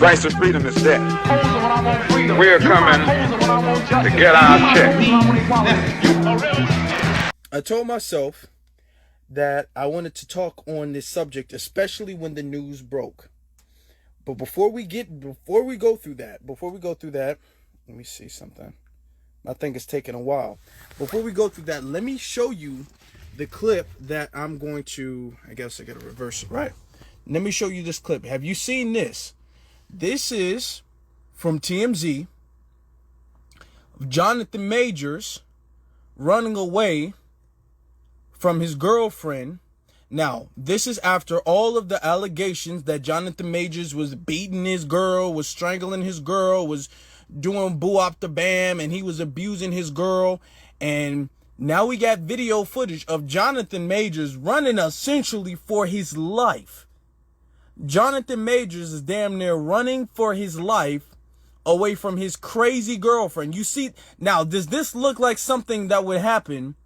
Rights to freedom is dead. We're coming to get our check. I told myself that I wanted to talk on this subject, especially when the news broke. But before we go through that, let me see something. I think it's taking a while. Before we go through that, let me show you the clip that I'm going to, I guess I gotta reverse it, right? Let me show you this clip. Have you seen this? This is from TMZ. Jonathan Majors running away from his girlfriend. Now, this is after all of the allegations that Jonathan Majors was beating his girl, was strangling his girl, was doing boo-op the bam, and he was abusing his girl. And now we got video footage of Jonathan Majors running essentially for his life. Jonathan Majors is damn near running for his life away from his crazy girlfriend. You see, now, does this look like something that would happen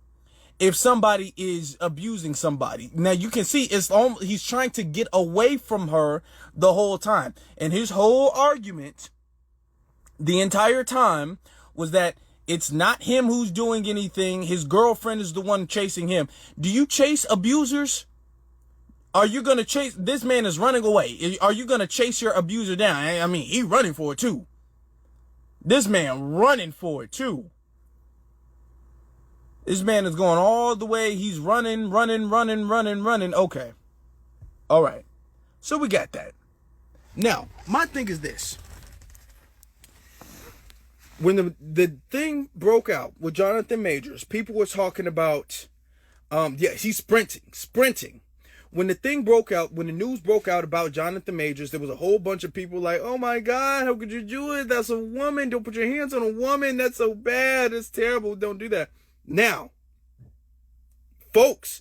if somebody is abusing somebody? Now you can see he's trying to get away from her the whole time. And his whole argument the entire time was that it's not him who's doing anything. His girlfriend is the one chasing him. Do you chase abusers? Are you going to chase? This man is running away. Are you going to chase your abuser down? I mean, he running for it too. This man running for it too. This man is going all the way. He's running. Okay. All right. So we got that. Now, my thing is this. When the thing broke out with Jonathan Majors, people were talking about, he's sprinting. When the thing broke out, when the news broke out about Jonathan Majors, there was a whole bunch of people like, oh my God, how could you do it? That's a woman. Don't put your hands on a woman. That's so bad. It's terrible. Don't do that. Now, folks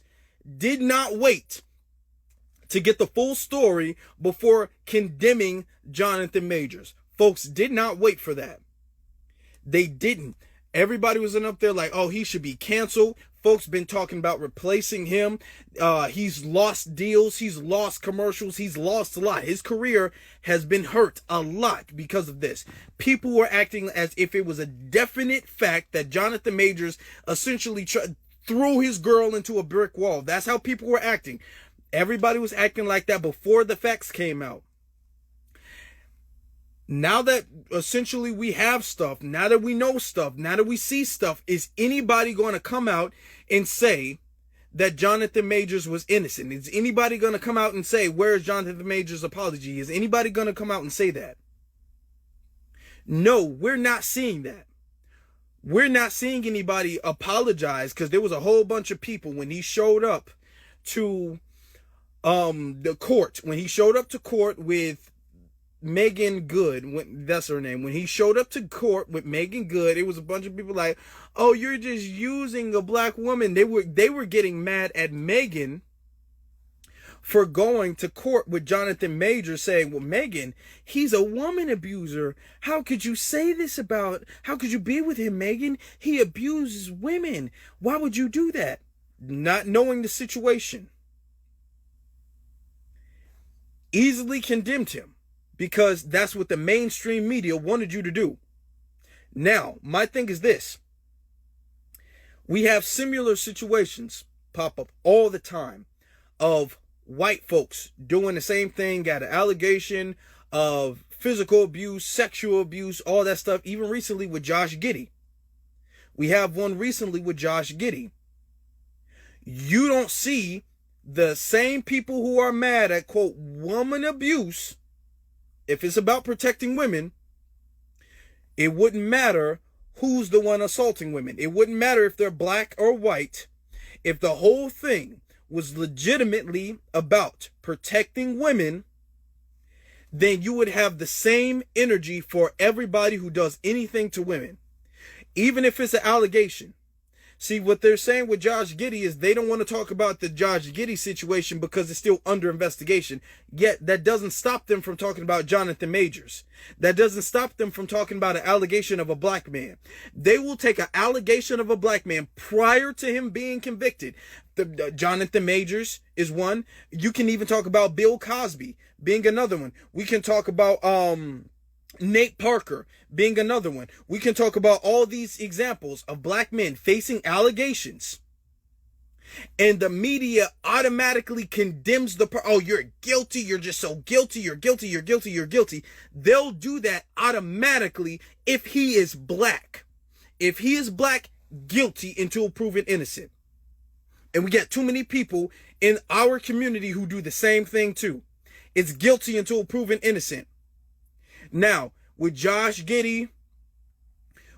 did not wait to get the full story before condemning Jonathan Majors. Folks did not wait for that. They didn't. Everybody was up there like, oh, he should be canceled. Folks been talking about replacing him. He's lost deals. He's lost commercials. He's lost a lot. His career has been hurt a lot because of this. People were acting as if it was a definite fact that Jonathan Majors essentially threw his girl into a brick wall. That's how people were acting. Everybody was acting like that before the facts came out. Now that essentially we have stuff, now that we know stuff, now that we see stuff, is anybody going to come out and say that Jonathan Majors was innocent? Is anybody going to come out and say, where's Jonathan Majors' apology? Is anybody going to come out and say that? No, we're not seeing that. We're not seeing anybody apologize, because there was a whole bunch of people when he showed up to the court, when he showed up to court with Megan Good, that's her name. When he showed up to court with Megan Good, it was a bunch of people like, oh, you're just using a black woman. They were getting mad at Megan for going to court with Jonathan Majors, saying, well, Megan, he's a woman abuser. How could you say this how could you be with him, Megan? He abuses women. Why would you do that? Not knowing the situation. Easily condemned him, because that's what the mainstream media wanted you to do. Now, my thing is this. We have similar situations pop up all the time of white folks doing the same thing, got an allegation of physical abuse, sexual abuse, all that stuff, even recently with Josh Giddey. We have one recently with Josh Giddey. You don't see the same people who are mad at, quote, woman abuse. If it's about protecting women, it wouldn't matter who's the one assaulting women. It wouldn't matter if they're black or white. If the whole thing was legitimately about protecting women, then you would have the same energy for everybody who does anything to women. Even if it's an allegation. See, what they're saying with Josh Giddey is they don't want to talk about the Josh Giddey situation because it's still under investigation. Yet, that doesn't stop them from talking about Jonathan Majors. That doesn't stop them from talking about an allegation of a black man. They will take an allegation of a black man prior to him being convicted. Jonathan Majors is one. You can even talk about Bill Cosby being another one. We can talk about Nate Parker being another one. We can talk about all these examples of black men facing allegations, and the media automatically condemns oh, you're guilty, you're just so guilty, you're guilty, you're guilty, you're guilty. They'll do that automatically if he is black. If he is black, guilty until proven innocent. And we get too many people in our community who do the same thing too. It's guilty until proven innocent. Now, with Josh Giddey,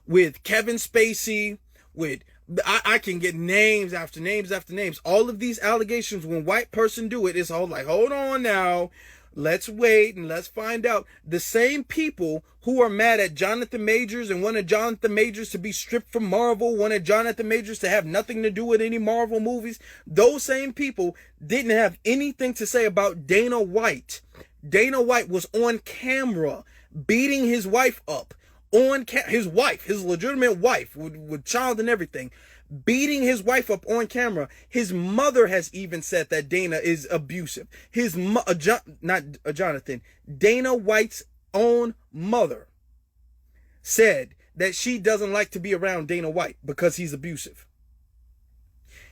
with Kevin Spacey, with, I can get names after names after names. All of these allegations, when white person do it, it's all like, hold on now. Let's wait and let's find out. The same people who are mad at Jonathan Majors and wanted Jonathan Majors to be stripped from Marvel, wanted Jonathan Majors to have nothing to do with any Marvel movies, those same people didn't have anything to say about Dana White. Dana White was on camera beating his wife up. His wife, his legitimate wife, with child and everything, beating his wife up on camera. His mother has even said that Dana is abusive. Jonathan, Dana White's own mother said that she doesn't like to be around Dana White because he's abusive.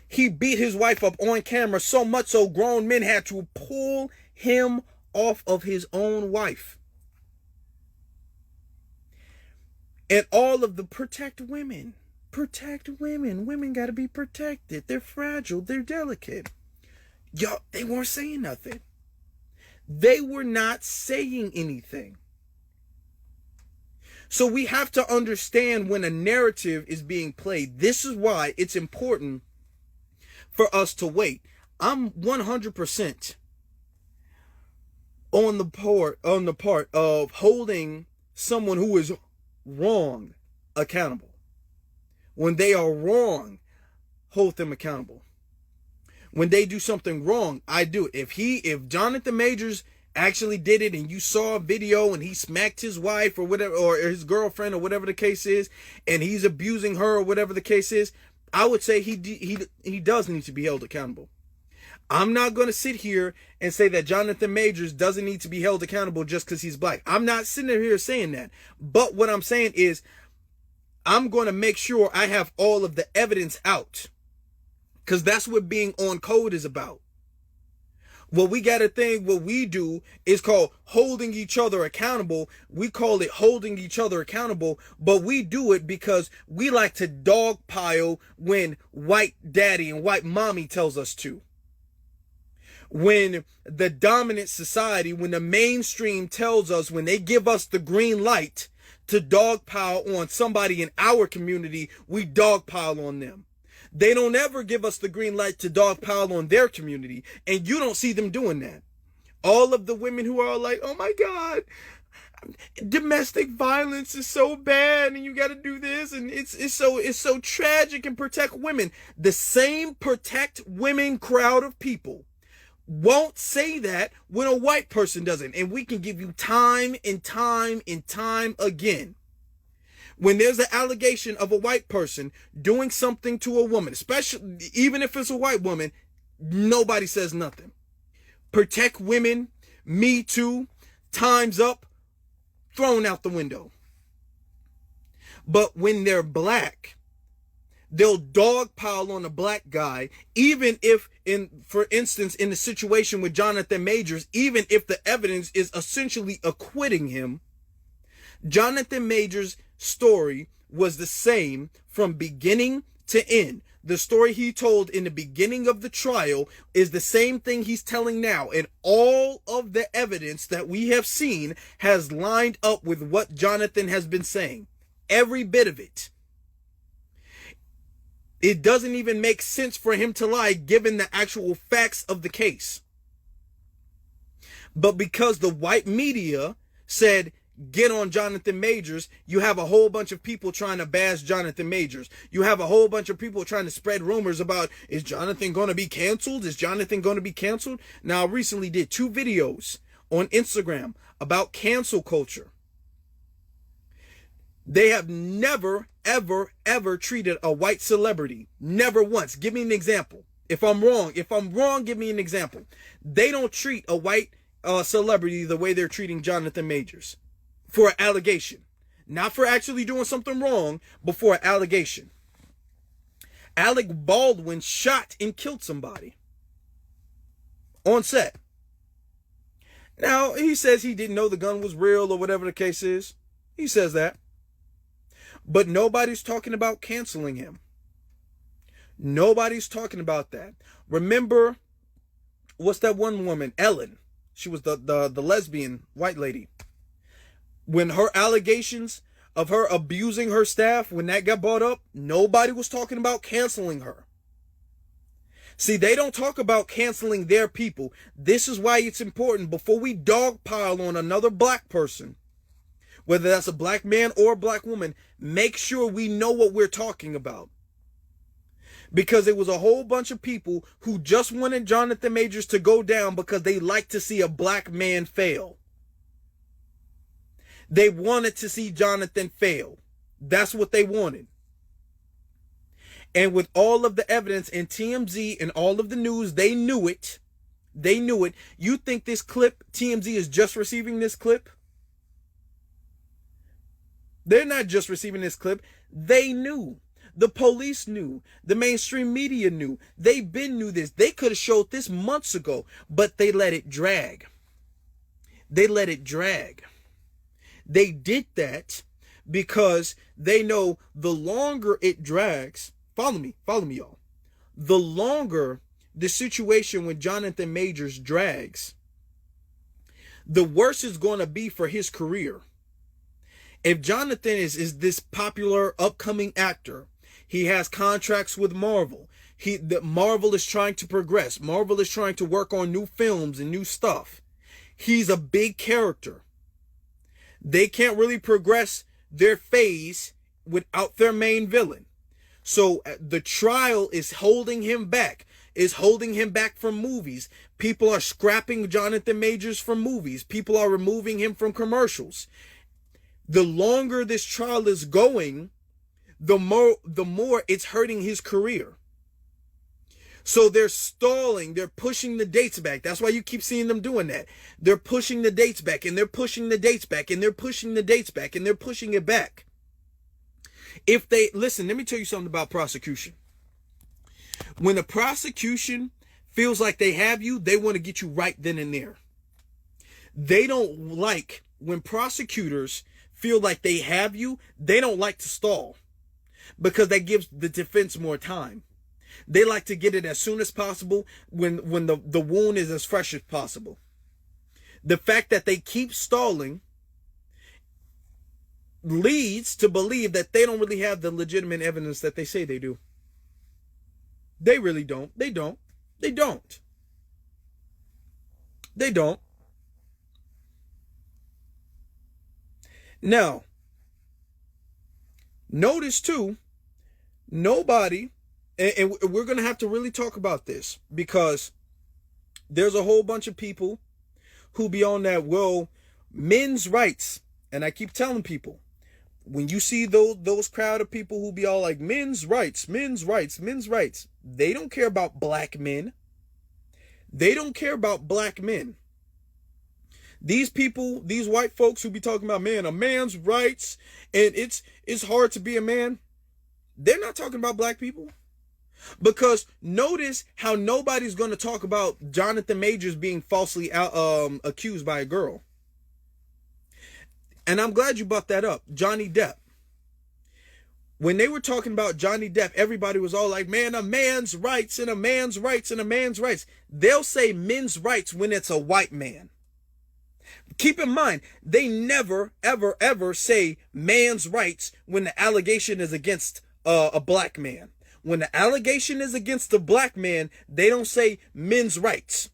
He beat his wife up on camera so much so grown men had to pull him off of his own wife. And all of the protect women. Women got to be protected. They're fragile. They're delicate. Y'all, they weren't saying nothing. They were not saying anything. So we have to understand when a narrative is being played. This is why it's important for us to wait. I'm 100% on the part of holding someone who is wrong accountable. When they are wrong, hold them accountable. When they do something wrong, I do it. If Jonathan Majors actually did it and you saw a video and he smacked his wife or whatever, or his girlfriend or whatever the case is, and he's abusing her or whatever the case is, I would say he does need to be held accountable. I'm not going to sit here and say that Jonathan Majors doesn't need to be held accountable just because he's black. I'm not sitting here saying that. But what I'm saying is I'm going to make sure I have all of the evidence out, because that's what being on code is about. What we got to think, what we do is called holding each other accountable. We call it holding each other accountable, but we do it because we like to dogpile when white daddy and white mommy tells us to. When the dominant society, when the mainstream tells us, when they give us the green light to dogpile on somebody in our community, we dogpile on them. They don't ever give us the green light to dogpile on their community, and you don't see them doing that. All of the women who are like, oh my God, domestic violence is so bad and you got to do this and it's so tragic, and protect women. The same protect women crowd of people won't say that when a white person doesn't. And we can give you time and time and time again. When there's an allegation of a white person doing something to a woman, especially even if it's a white woman, nobody says nothing. Protect women, Me Too, Time's Up, thrown out the window. But when they're black, they'll dogpile on a black guy, even if, for instance, in the situation with Jonathan Majors, even if the evidence is essentially acquitting him. Jonathan Majors' story was the same from beginning to end. The story he told in the beginning of the trial is the same thing he's telling now. And all of the evidence that we have seen has lined up with what Jonathan has been saying. Every bit of it. It doesn't even make sense for him to lie given the actual facts of the case. But because the white media said, get on Jonathan Majors, you have a whole bunch of people trying to bash Jonathan Majors. You have a whole bunch of people trying to spread rumors about, is Jonathan going to be canceled? Is Jonathan going to be canceled? Now, I recently did 2 videos on Instagram about cancel culture. They have never, ever, ever treated a white celebrity. Never once. Give me an example. If I'm wrong, give me an example. They don't treat a white celebrity the way they're treating Jonathan Majors for an allegation. Not for actually doing something wrong, but for an allegation. Alec Baldwin shot and killed somebody on set. Now, he says he didn't know the gun was real or whatever the case is. He says that. But nobody's talking about canceling him. Nobody's talking about that. Remember, what's that one woman? Ellen. She was the lesbian white lady. When her allegations of her abusing her staff, when that got brought up, nobody was talking about canceling her. See, they don't talk about canceling their people. This is why it's important, before we dogpile on another black person, whether that's a black man or a black woman, make sure we know what we're talking about. Because it was a whole bunch of people who just wanted Jonathan Majors to go down because they like to see a black man fail. They wanted to see Jonathan fail. That's what they wanted. And with all of the evidence in TMZ and all of the news, they knew it. They knew it. You think this clip, TMZ is just receiving this clip? They're not just receiving this clip. They knew. The police knew. The mainstream media knew. They knew this. They could have showed this months ago, but they let it drag. They let it drag. They did that because they know the longer it drags, follow me, y'all. The longer the situation with Jonathan Majors drags, the worse it's going to be for his career. If Jonathan is this popular upcoming actor, he has contracts with Marvel. Marvel is trying to progress. Marvel is trying to work on new films and new stuff. He's a big character. They can't really progress their phase without their main villain. So the trial is holding him back. Is holding him back from movies. People are scrapping Jonathan Majors from movies. People are removing him from commercials. The longer this trial is going, the more it's hurting his career. So they're stalling, they're pushing the dates back. That's why you keep seeing them doing that. They're pushing the dates back, and they're pushing the dates back, and they're pushing the dates back, and they're pushing it back. If they, listen, let me tell you something about prosecution. When the prosecution feels like they have you, they want to get you right then and there. They don't like when prosecutors feel like they have you, they don't like to stall because that gives the defense more time. They like to get it as soon as possible when the wound is as fresh as possible. The fact that they keep stalling leads to believe that they don't really have the legitimate evidence that they say they do. They really don't. They don't. They don't. They don't. Now, notice too, nobody, and we're going to have to really talk about this because there's a whole bunch of people who be on that, well, men's rights. And I keep telling people, when you see those crowd of people who be all like men's rights, men's rights, men's rights, they don't care about black men. They don't care about black men. These people, these white folks who be talking about, man, a man's rights, and it's hard to be a man. They're not talking about black people. Because notice how nobody's going to talk about Jonathan Majors being falsely accused by a girl. And I'm glad you brought that up. Johnny Depp. When they were talking about Johnny Depp, everybody was all like, man, a man's rights and a man's rights and a man's rights. They'll say men's rights when it's a white man. Keep in mind, they never, ever, ever say man's rights when the allegation is against a black man. When the allegation is against a black man, they don't say men's rights.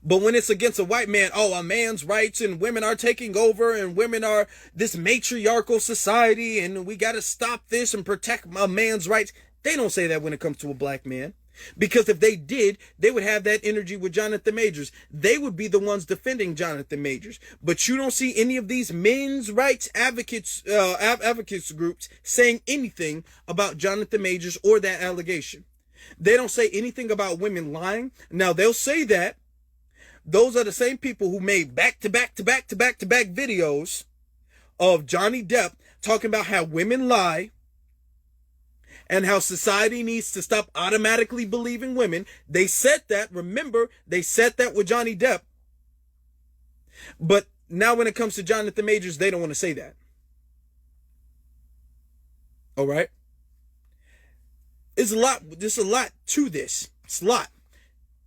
But when it's against a white man, oh, a man's rights and women are taking over and women are this matriarchal society and we got to stop this and protect a man's rights. They don't say that when it comes to a black man. Because if they did, they would have that energy with Jonathan Majors. They would be the ones defending Jonathan Majors. But you don't see any of these men's rights advocates groups saying anything about Jonathan Majors or that allegation. They don't say anything about women lying. Now, they'll say that. Those are the same people who made back-to-back videos of Johnny Depp talking about how women lie and how society needs to stop automatically believing women. They said that, remember, they said that with Johnny Depp. But now when it comes to Jonathan Majors, they don't want to say that. All right? There's a lot to this. It's a lot.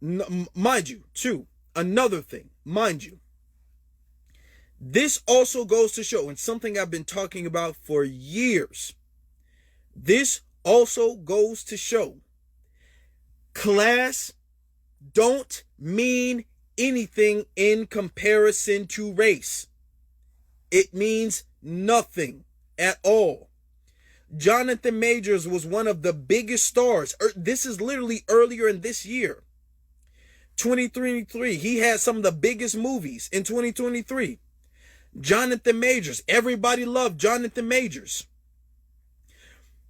Mind you, too, another thing, mind you. This also goes to show, and something I've been talking about for years, this also goes to show class don't mean anything in comparison to race. It means nothing at all. Jonathan Majors was one of the biggest stars. This is literally earlier in this year. 2023. He had some of the biggest movies in 2023. Jonathan Majors. Everybody loved Jonathan Majors.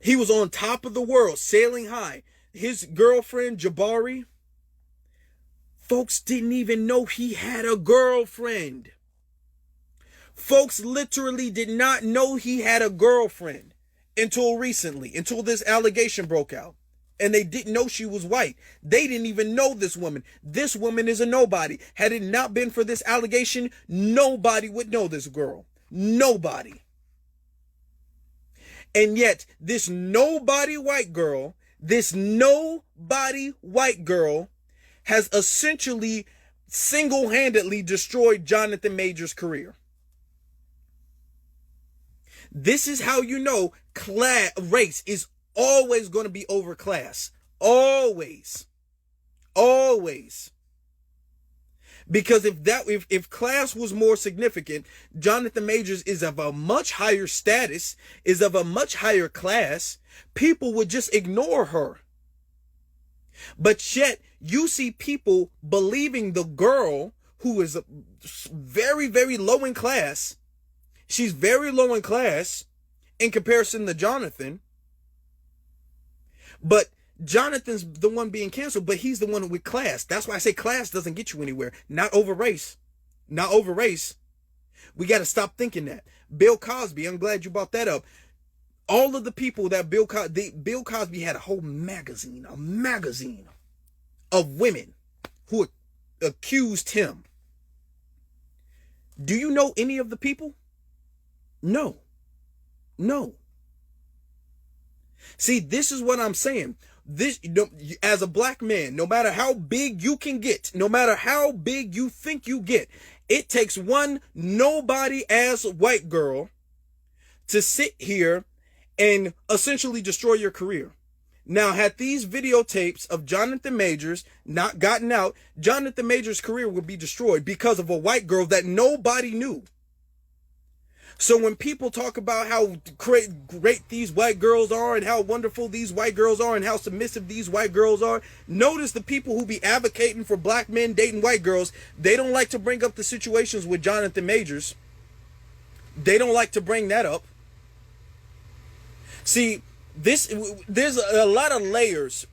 He was on top of the world, sailing high. His girlfriend, Jabari, folks didn't even know he had a girlfriend. Folks literally did not know he had a girlfriend until recently, until this allegation broke out. And they didn't know she was white. They didn't even know this woman. This woman is a nobody. Had it not been for this allegation, nobody would know this girl. Nobody. And yet, this nobody white girl has essentially single-handedly destroyed Jonathan Majors' career. This is how you know race is always going to be over class. Always. Always. Because if class was more significant, Jonathan Majors is of a much higher status, is of a much higher class, people would just ignore her. But yet, you see people believing the girl who is very, very low in class. She's very low in class in comparison to Jonathan. But Jonathan's the one being canceled, but he's the one with class. That's why I say class doesn't get you anywhere. Not over race. Not over race. We got to stop thinking that. Bill Cosby, I'm glad you brought that up. All of the people that Bill Cosby had a whole magazine of women who accused him. Do you know any of the people? No. See, this is what I'm saying. This, as a black man, no matter how big you can get, no matter how big you think you get, it takes one nobody ass white girl to sit here and essentially destroy your career. Now, had these videotapes of Jonathan Majors not gotten out, Jonathan Majors' career would be destroyed because of a white girl that nobody knew. So when people talk about how great these white girls are and how wonderful these white girls are and how submissive these white girls are, notice the people who be advocating for black men dating white girls, they don't like to bring up the situations with Jonathan Majors. They don't like to bring that up. See, there's a lot of layers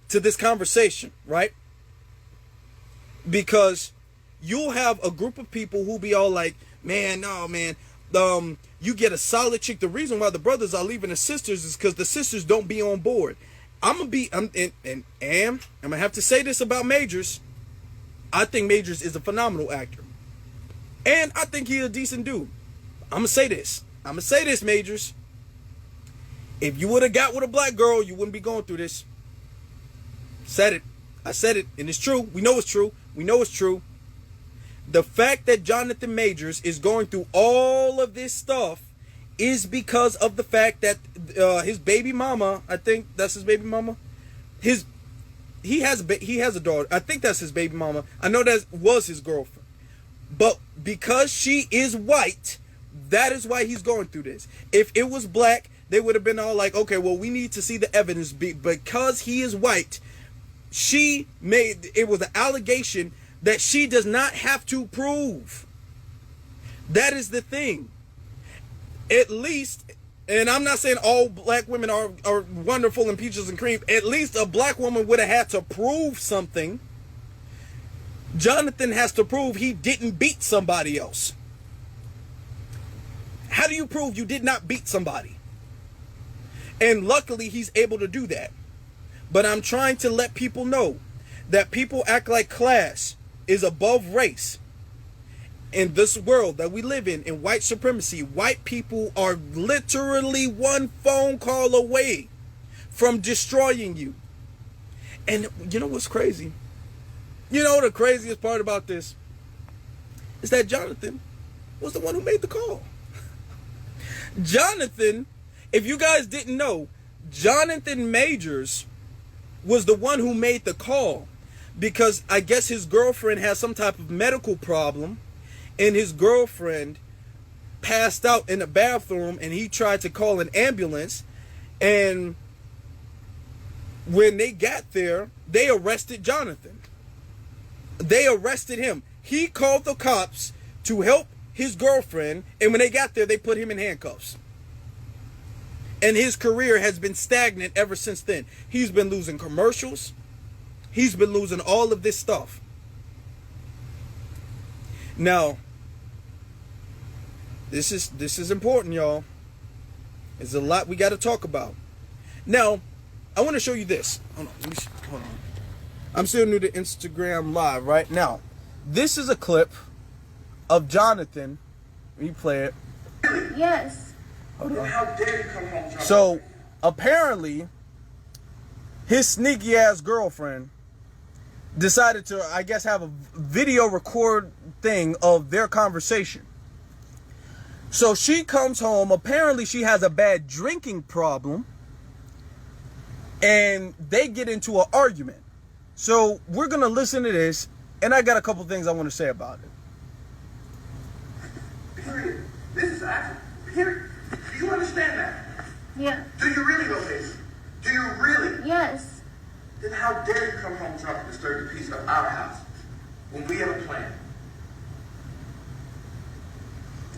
to this conversation, right? Because you'll have a group of people who be all like, man, no, man. You get a solid chick. The reason why the brothers are leaving the sisters is because the sisters don't be on board. I'm gonna have to say this about Majors. I think Majors is a phenomenal actor, and I think he's a decent dude. I'm gonna say this, Majors. If you would have got with a black girl, you wouldn't be going through this. I said it, and it's true. We know it's true. The fact that Jonathan Majors is going through all of this stuff is because of the fact that his baby mama, I think that's his baby mama, he has a daughter. I think that's his baby mama. I know that was his girlfriend. But because she is white, that is why he's going through this. If it was black, they would have been all like, okay, well, we need to see the evidence. Because he is white, it was an allegation that she does not have to prove. That is the thing. At least, and I'm not saying all black women are wonderful and peaches and cream. At least a black woman would have had to prove something. Jonathan has to prove he didn't beat somebody else. How do you prove you did not beat somebody? And luckily, he's able to do that. But I'm trying to let people know that people act like class is above race. In this world that we live in white supremacy, white people are literally one phone call away from destroying you. And you know what's crazy? You know the craziest part about this is that Jonathan was the one who made the call. Jonathan, if you guys didn't know, Jonathan Majors was the one who made the call because I guess his girlfriend has some type of medical problem and his girlfriend passed out in the bathroom and he tried to call an ambulance, and when they got there, they arrested Jonathan. They arrested him. He called the cops to help his girlfriend, and when they got there, they put him in handcuffs. And his career has been stagnant ever since then. He's been losing commercials. He's been losing all of this stuff. Now, this is important, y'all. There's a lot we got to talk about. Now, I want to show you this. Hold on, hold on. I'm still new to Instagram Live right now. This is a clip of Jonathan. Replay it. Yes. Hold on. How dare you come home, Jonathan? So, apparently, his sneaky ass girlfriend decided to, I guess, have a video record thing of their conversation. So she comes home. Apparently, she has a bad drinking problem. And they get into an argument. So we're going to listen to this. And I got a couple things I want to say about it. Period. This is action. Period. Do you understand that? Yeah. Do you really know this? Do you really? Yes. Then how dare you come home trying to disturb the peace of our house when we have a plan?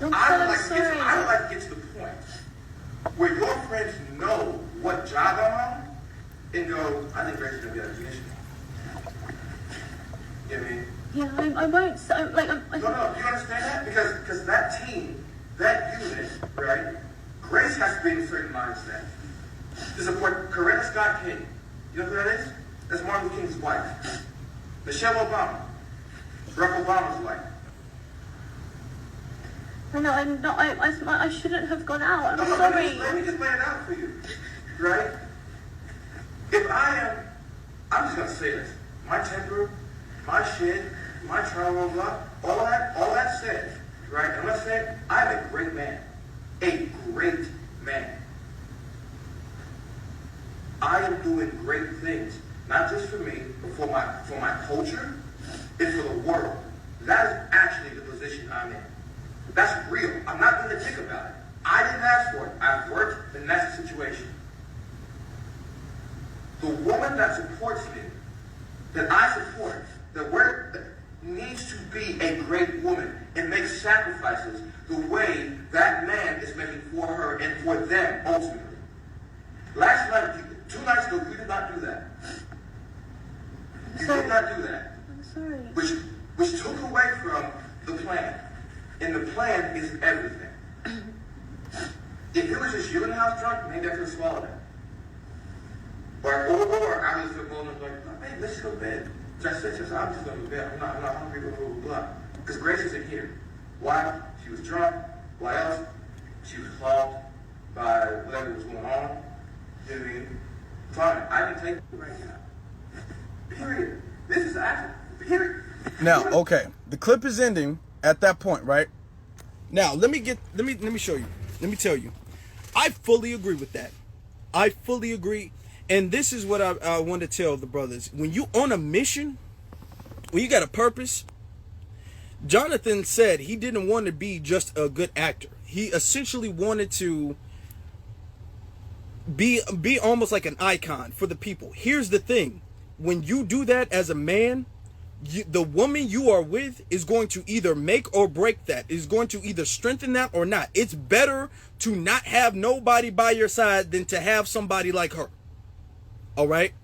I'm I would sorry. like to get to the point where your friends know what job I'm on and go, I think Grace is going to be a commissioner. You know what I mean? Yeah, I won't. No, do you understand that? Because that team, that unit, right? Grace has to be in a certain mindset. To support Coretta Scott King. You know who that is? That's Martin Luther King's wife. Michelle Obama. Barack Obama's wife. No, I'm not. I shouldn't have gone out. I'm No, sorry. let me just lay it out for you. Right? If I'm just going to say this. My temper, my shit, my trauma, blah, all that said, right? I'm going to say I'm a great man. A great man. I am doing great things, not just for me, but for my culture and for the world. That is actually the position I'm in. That's real. I'm not going to think about it. I didn't ask for it. I've worked, and that's the situation. The woman that supports me, that I support, that needs to be a great woman and make sacrifices the way that man is making for her and for them ultimately. Last night, 2 nights ago, you did not do that. You did not do that. I'm sorry. Which took away from the plan. And the plan is everything. If it was just you in the house drunk, maybe I could have swallowed it. Or I was just going like, oh, babe, let's go to bed. So I said to her, I'm just going to bed. I'm not hungry, blah, blah, blah. Because Grace isn't here. Why? She was drunk. Why else? She was clogged by whatever was going on. You know what I mean? Fine. I didn't take it right now. Period. This is action. Period. Now, okay. The clip is ending at that point, right? Now, let me show you. Let me tell you. I fully agree with that. I fully agree. And this is what I want to tell the brothers. When you on a mission, when you got a purpose, Jonathan said he didn't want to be just a good actor. He essentially wanted to be almost like an icon for the people. Here's the thing. When you do that as a man, the woman you are with is going to either make or break that. Is going to either strengthen that or not. It's better to not have nobody by your side than to have somebody like her. All right?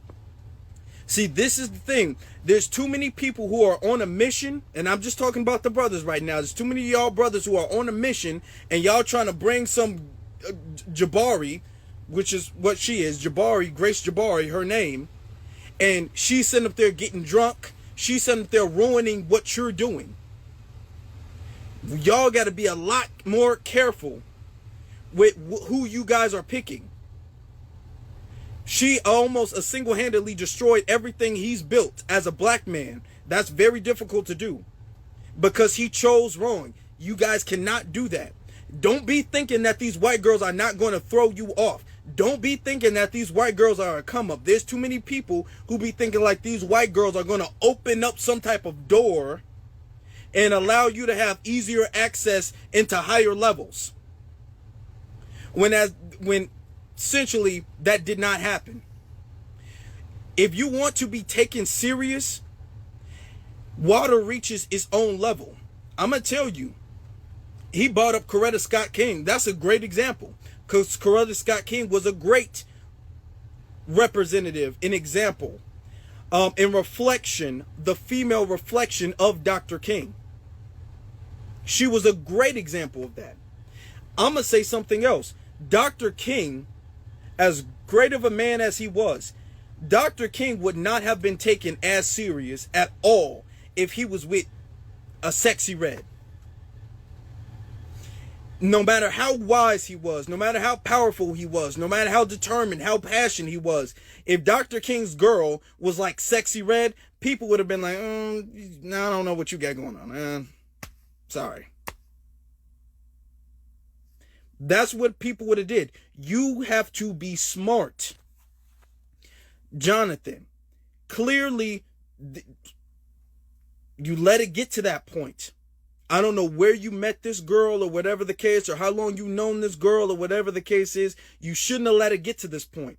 See, this is the thing. There's too many people who are on a mission, and I'm just talking about the brothers right now. There's too many of y'all brothers who are on a mission, and y'all trying to bring some Jabari, which is what she is, Jabari, Grace Jabari, her name, and she's sitting up there getting drunk. She's sitting up there ruining what you're doing. Y'all got to be a lot more careful with who you guys are picking. She almost single-handedly destroyed everything he's built as a black man. That's very difficult to do because he chose wrong. You guys cannot do that. Don't be thinking that these white girls are not going to throw you off. Don't be thinking that these white girls are a come up. There's too many people who be thinking like these white girls are going to open up some type of door and allow you to have easier access into higher levels. When essentially that did not happen. If you want to be taken serious, water reaches its own level. I'm going to tell you, he brought up Coretta Scott King. That's a great example because Coretta Scott King was a great representative, an example, in reflection, the female reflection of Dr. King. She was a great example of that. I'm going to say something else. Dr. King, as great of a man as he was, Dr. King would not have been taken as serious at all if he was with a sexy red. No matter how wise he was, no matter how powerful he was, no matter how determined, how passionate he was, if Dr. King's girl was like sexy red, people would have been like, no, I don't know what you got going on, man. Sorry. That's what people would have did. You have to be smart. Jonathan, clearly, you let it get to that point. I don't know where you met this girl or whatever the case, or how long you known this girl or whatever the case is. You shouldn't have let it get to this point.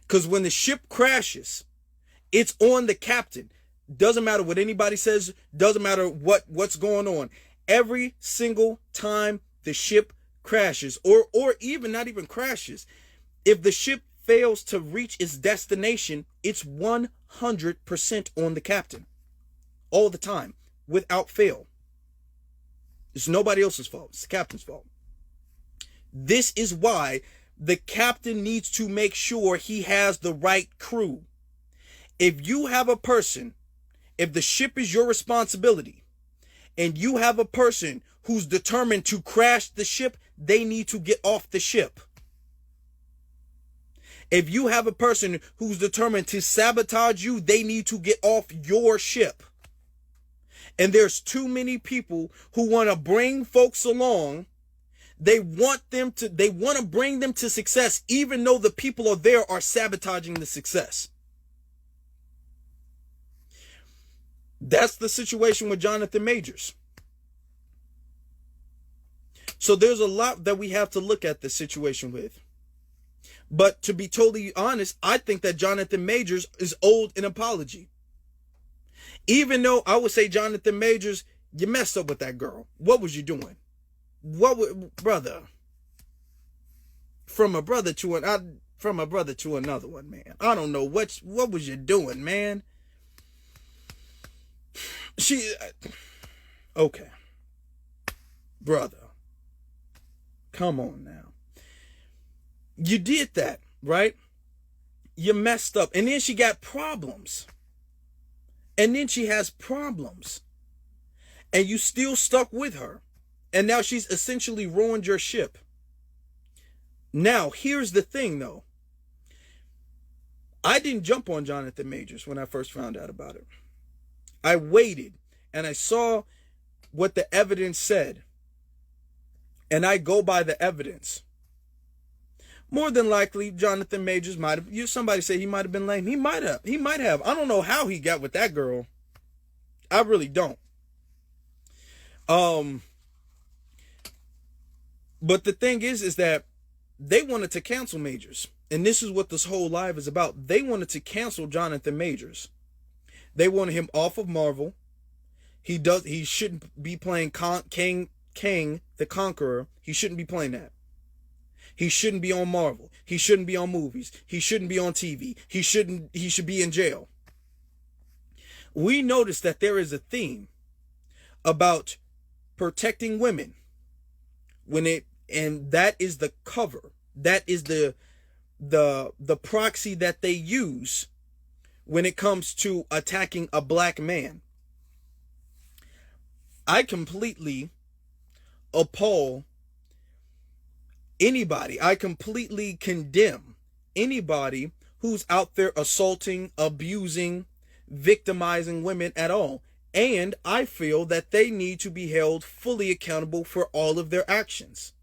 Because when the ship crashes, it's on the captain. Doesn't matter what anybody says. Doesn't matter what's going on. Every single time the ship crashes, or even not even crashes, if the ship fails to reach its destination, it's 100% on the captain. All the time, without fail. It's nobody else's fault. It's the captain's fault. This is why the captain needs to make sure he has the right crew. If you have a person, if the ship is your responsibility, and you have a person who's determined to crash the ship, they need to get off the ship. If you have a person who's determined to sabotage you, they need to get off your ship. And there's too many people who want to bring folks along. They want to bring them to success, even though the people are there are sabotaging the success. That's the situation with Jonathan Majors. So there's a lot that we have to look at this situation with. But to be totally honest, I think that Jonathan Majors is owed an apology. Even though I would say, Jonathan Majors, you messed up with that girl. What was you doing? Brother? From a brother to another one, man. I don't know what was you doing, man. Okay. Brother. Come on now. You did that, right? You messed up. And then she got problems. And then she has problems. And you still stuck with her. And now she's essentially ruined your ship. Now, here's the thing, though. I didn't jump on Jonathan Majors when I first found out about it. I waited and I saw what the evidence said. And I go by the evidence. More than likely, Jonathan Majors might have. Somebody say he might have been lame. He might have. He might have. I don't know how he got with that girl. I really don't. But the thing is that they wanted to cancel Majors. And this is what this whole live is about. They wanted to cancel Jonathan Majors. They wanted him off of Marvel. He shouldn't be playing Kang the Conqueror. He shouldn't be playing that. He shouldn't be on Marvel. He shouldn't be on movies. He shouldn't be on TV. He should be in jail. We noticed that there is a theme about protecting women and that is the cover. That is the proxy that they use when it comes to attacking a black man. I completely appall anybody. I completely condemn anybody who's out there assaulting, abusing, victimizing women at all. And I feel that they need to be held fully accountable for all of their actions.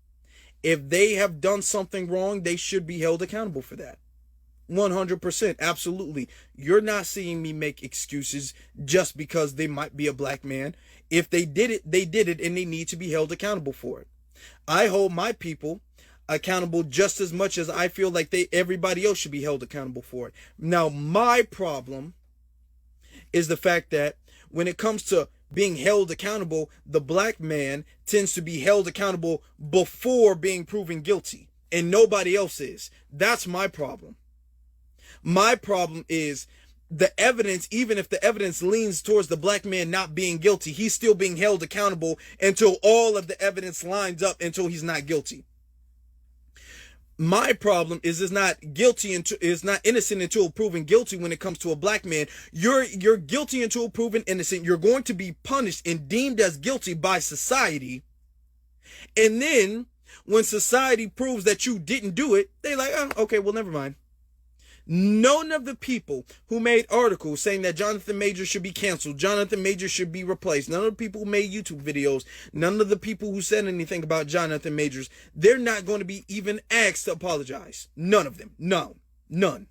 If they have done something wrong, they should be held accountable for that. 100%. Absolutely. You're not seeing me make excuses just because they might be a black man. If they did it, they did it, and they need to be held accountable for it. I hold my people accountable just as much as I feel like everybody else should be held accountable for it. Now, my problem is the fact that when it comes to being held accountable, the black man tends to be held accountable before being proven guilty, and nobody else is. That's my problem. My problem is the evidence, even if the evidence leans towards the black man not being guilty, he's still being held accountable until all of the evidence lines up until he's not guilty. My problem is not innocent until proven guilty. When it comes to a black man, you're guilty until proven innocent. You're going to be punished and deemed as guilty by society. And then when society proves that you didn't do it, they're like, oh, okay, well, never mind. None of the people who made articles saying that Jonathan Majors should be canceled, Jonathan Majors should be replaced, none of the people who made YouTube videos, none of the people who said anything about Jonathan Majors, they're not going to be even asked to apologize. None of them. No. None.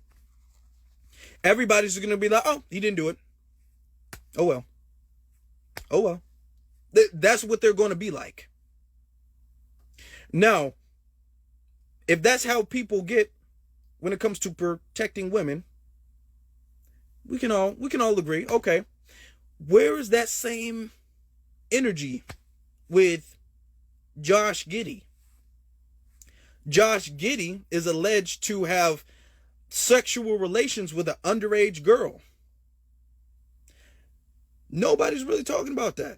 Everybody's going to be like, oh, he didn't do it. Oh, well. Oh, well. That's what they're going to be like. Now, if that's how people get when it comes to protecting women, we can all agree, okay, where is that same energy with Josh Giddey? Josh Giddey is alleged to have sexual relations with an underage girl. Nobody's really talking about that.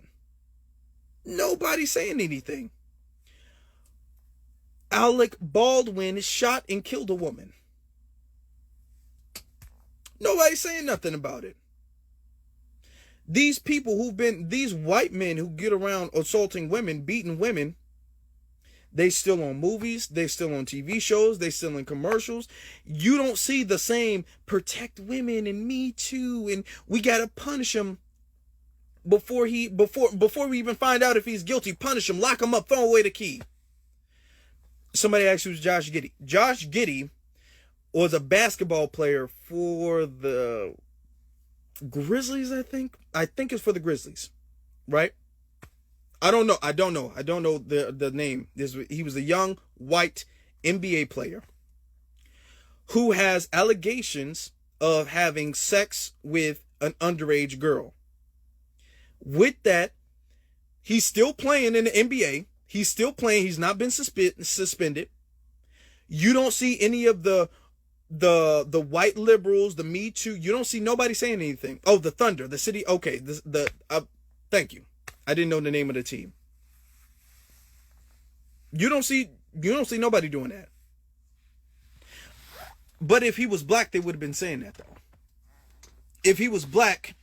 Nobody's saying anything. Alec Baldwin shot and killed a woman. Nobody's saying nothing about it. These people these white men who get around assaulting women, beating women, they still on movies, they still on TV shows, they still in commercials. You don't see the same protect women and Me Too and we gotta punish him before we even find out if he's guilty. Punish him, lock him up, throw away the key. Somebody asked who's Josh Giddey. Josh Giddey was a basketball player for the Grizzlies, I think. I think it's for the Grizzlies, right? I don't know the name. He was a young white NBA player who has allegations of having sex with an underage girl. With that, he's still playing in the NBA. He's still playing. He's not been suspended. You don't see any of the white liberals, the Me Too. You don't see nobody saying anything. Oh, the Thunder, the city. Okay, thank you. I didn't know the name of the team. You don't see nobody doing that. But if he was black, they would have been saying that though. If he was black,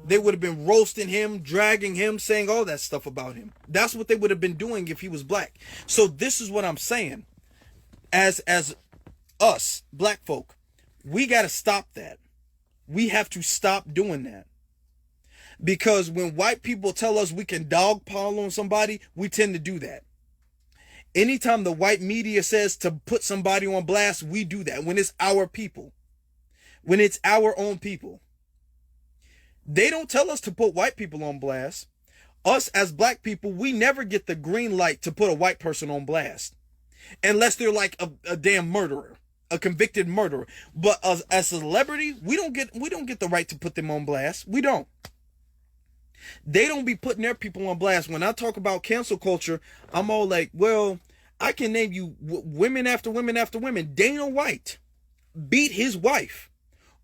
they would have been roasting him, dragging him, saying all that stuff about him. That's what they would have been doing if he was black. So this is what I'm saying. As us, black folk, we got to stop that. We have to stop doing that. Because when white people tell us we can dogpile on somebody, we tend to do that. Anytime the white media says to put somebody on blast, we do that when it's our people, when it's our own people. They don't tell us to put white people on blast. Us as black people, we never get the green light to put a white person on blast unless they're like a damn murderer, a convicted murderer. But as a celebrity, we don't get the right to put them on blast. We don't. They don't be putting their people on blast. When I talk about cancel culture, I'm all like, well, I can name you women after women after women. Dana White beat his wife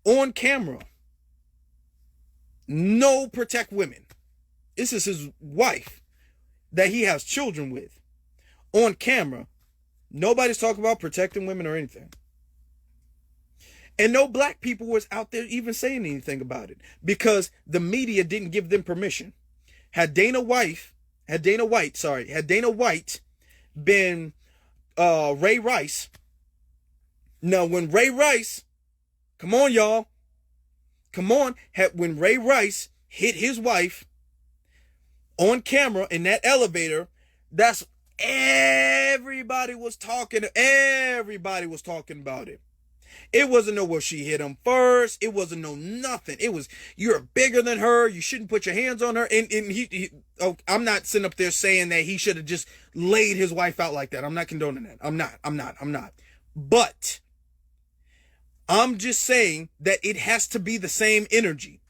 on camera. No, protect women. This is his wife that he has children with on camera. Nobody's talking about protecting women or anything. And no black people was out there even saying anything about it because the media didn't give them permission. Had Dana White been Ray Rice. Now, when Ray Rice, come on, y'all. Come on. When Ray Rice hit his wife on camera in that elevator, that's everybody was talking about it. It wasn't no, well, she hit him first. It wasn't no nothing. It was, you're bigger than her. You shouldn't put your hands on her. And I'm not sitting up there saying that he should have just laid his wife out like that. I'm not condoning that. I'm not. But I'm just saying that it has to be the same energy.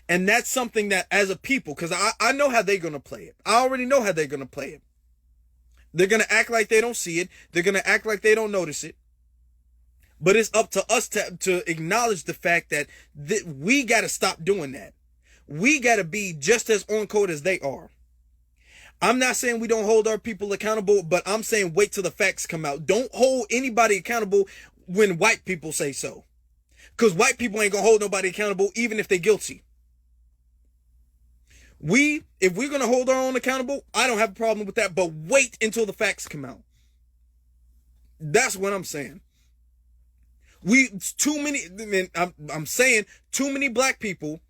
And that's something that as a people, because I know how they're going to play it. I already know how they're going to play it. They're going to act like they don't see it. They're going to act like they don't notice it. But it's up to us to acknowledge the fact that we got to stop doing that. We got to be just as on code as they are. I'm not saying we don't hold our people accountable, but I'm saying wait till the facts come out. Don't hold anybody accountable when white people say so. Because white people ain't going to hold nobody accountable even if they're guilty. If we're going to hold our own accountable, I don't have a problem with that, but wait until the facts come out. That's what I'm saying. I'm saying too many black people,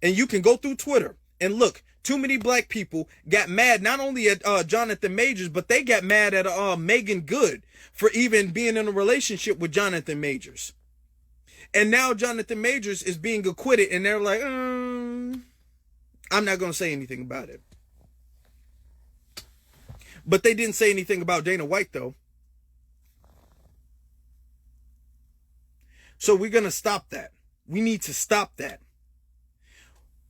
and you can go through Twitter and look, too many black people got mad not only at Jonathan Majors, but they got mad at Megan Good for even being in a relationship with Jonathan Majors. And now Jonathan Majors is being acquitted, and they're like, I'm not going to say anything about it. But they didn't say anything about Dana White, though. So we're going to stop that. We need to stop that.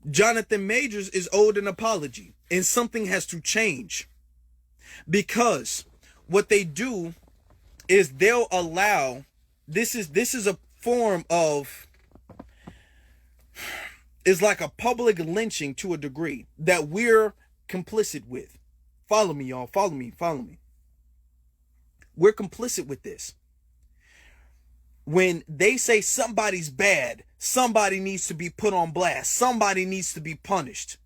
Jonathan Majors is owed an apology, and something has to change. Because what they do is they'll allow, this is a form of, is like a public lynching to a degree that we're complicit with. Follow me, y'all. Follow me. We're complicit with this. When they say somebody's bad, somebody needs to be put on blast, somebody needs to be punished,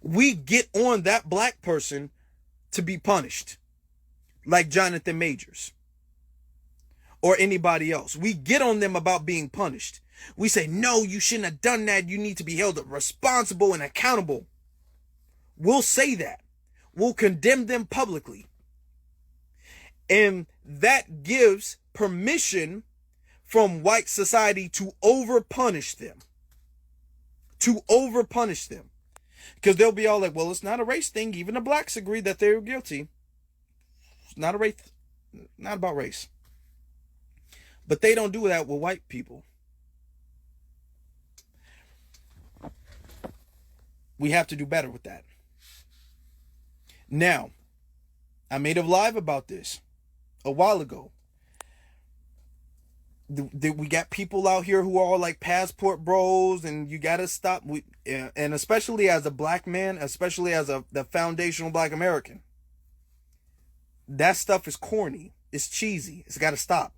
we get on that black person to be punished, like Jonathan Majors or anybody else. We get on them about being punished. We say, no, you shouldn't have done that. You need to be held responsible and accountable. We'll say that. We'll condemn them publicly. And that gives permission from white society to over-punish them. Because they'll be all like, well, it's not a race thing. Even the blacks agree that they're guilty. It's not a race, not about race. But they don't do that with white people. We have to do better with that. Now, I made a live about this a while ago. We got people out here who are all like passport bros, and you got to stop. And especially as a black man, especially as the foundational black American, that stuff is corny. It's cheesy. It's got to stop.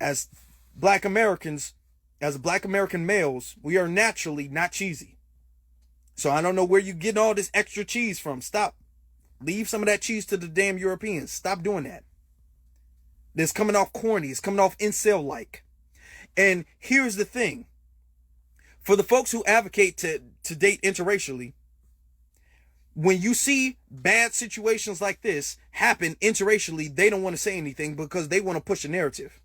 As black Americans, as black American males, we are naturally not cheesy. So I don't know where you get all this extra cheese from. Stop. Leave some of that cheese to the damn Europeans. Stop doing that. It's coming off corny. It's coming off incel-like. And here's the thing. For the folks who advocate to date interracially, when you see bad situations like this happen interracially, they don't want to say anything because they want to push a narrative.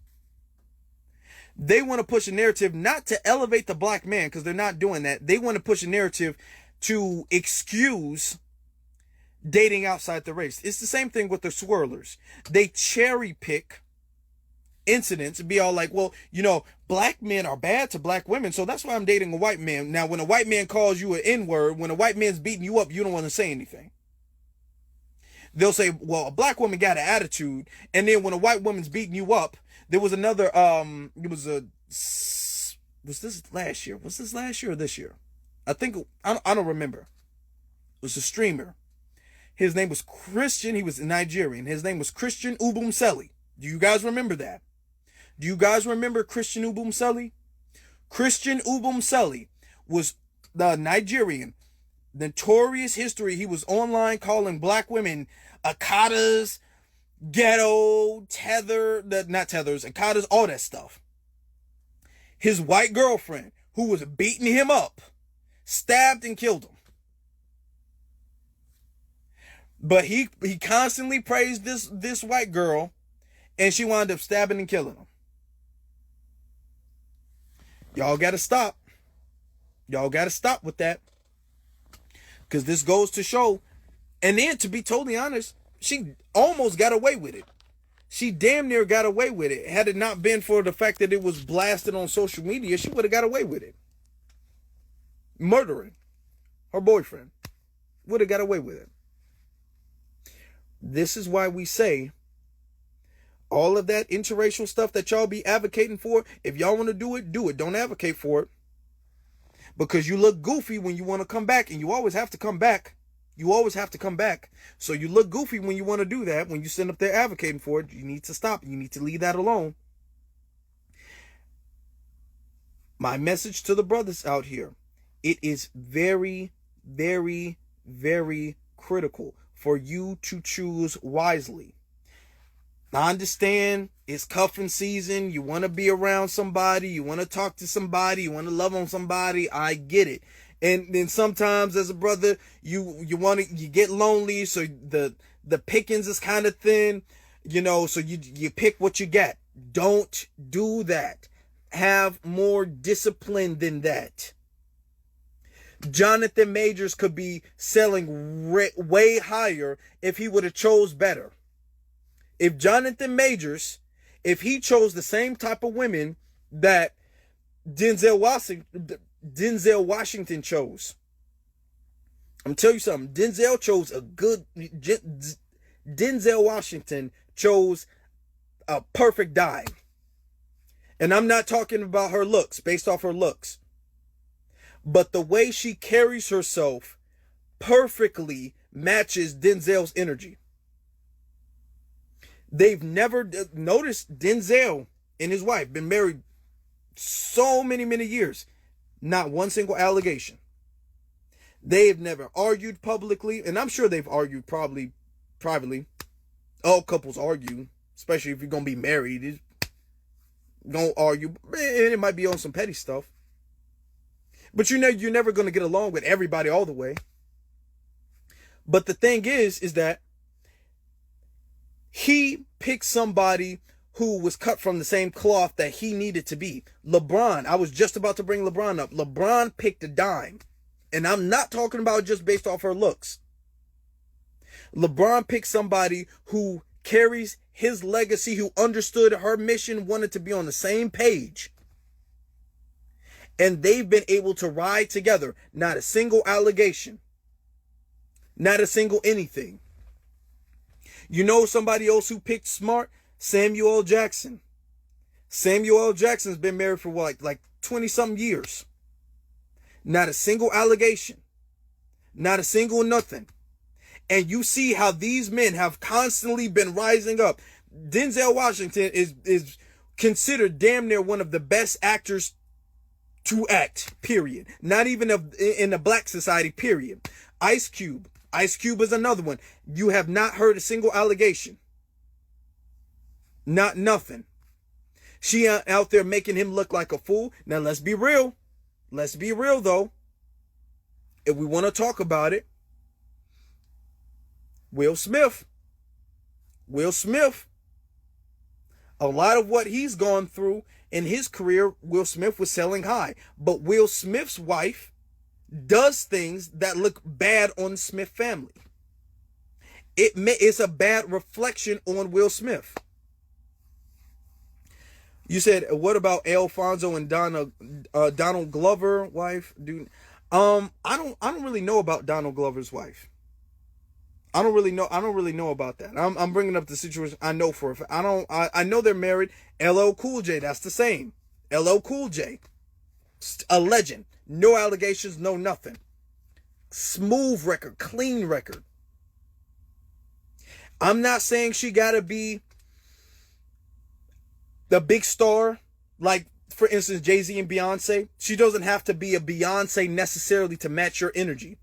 They want to push a narrative not to elevate the black man, because they're not doing that. They want to push a narrative to excuse dating outside the race. It's the same thing with the swirlers. They cherry pick incidents and be all like, well, you know, black men are bad to black women, so that's why I'm dating a white man. Now, when a white man calls you an N-word, when a white man's beating you up, you don't want to say anything. They'll say, well, a black woman got an attitude, and then when a white woman's beating you up, there was another, was this last year? Was this last year or this year? I think, I don't remember. It was a streamer. His name was Christian. He was Nigerian. His name was Christian Ubumseli. Do you guys remember that? Do you guys remember Christian Ubumseli? Christian Ubumseli was the Nigerian. Notorious history. He was online calling black women Akatas, ghetto, not tethers, Akatas, all that stuff. His white girlfriend, who was beating him up, stabbed and killed him. But he constantly praised this white girl, and she wound up stabbing and killing him. Y'all got to stop. Y'all got to stop with that. Because this goes to show, and then to be totally honest, she almost got away with it. She damn near got away with it. Had it not been for the fact that it was blasted on social media, she would have got away with it. Murdering her boyfriend. Would have got away with it. This is why we say all of that interracial stuff that y'all be advocating for, if y'all want to do it, do it. Don't advocate for it. Because you look goofy when you want to come back, and you always have to come back. You always have to come back. So you look goofy when you want to do that. When you stand up there advocating for it, you need to stop. You need to leave that alone. My message to the brothers out here, it is very, very, very critical for you to choose wisely. I understand it's cuffing season. You want to be around somebody. You want to talk to somebody. You want to love on somebody. I get it. And then sometimes as a brother, you get lonely. So the pickings is kind of thin, you know, so you pick what you get. Don't do that. Have more discipline than that. Jonathan Majors could be selling way higher if he would have chose better. If Jonathan Majors, if he chose the same type of women that Denzel Washington chose, I'm gonna tell you something. Denzel Washington chose a perfect dime. And I'm not talking about her looks, based off her looks. But the way she carries herself perfectly matches Denzel's energy. They've never noticed Denzel and his wife been married so many years. Not one single allegation. They've never argued publicly, and I'm sure they've argued probably privately. All couples argue, especially if you're going to be married. It's going to argue, and it might be on some petty stuff. But you know you're never going to get along with everybody all the way. But the thing is that he picked somebody who was cut from the same cloth that he needed to be. LeBron, I was just about to bring LeBron up. LeBron picked a dime. And I'm not talking about just based off her looks. LeBron picked somebody who carries his legacy, who understood her mission, wanted to be on the same page. And they've been able to ride together. Not a single allegation. Not a single anything. You know somebody else who picked smart? Samuel L. Jackson. Samuel L. Jackson's been married for what, like 20-something years. Not a single allegation. Not a single nothing. And you see how these men have constantly been rising up. Denzel Washington is considered damn near one of the best actors to act, period. Not even in the black society, period. Ice Cube is another one. You have not heard a single allegation. Not nothing. She out there making him look like a fool. Now let's be real. Let's be real though. If we want to talk about it, Will Smith. A lot of what he's gone through in his career, Will Smith was selling high. But Will Smith's wife does things that look bad on the Smith family. It's a bad reflection on Will Smith. You said, what about Alfonso and Donald Glover wife? Dude, I don't really know about Donald Glover's wife. I don't really know about that. I'm bringing up the situation I know for a fact. I know they're married. LL Cool J, that's the same. LL Cool J, a legend. No allegations, no nothing. Smooth record, clean record. I'm not saying she gotta be the big star, like, for instance, Jay-Z and Beyonce. She doesn't have to be a Beyonce necessarily to match your energy.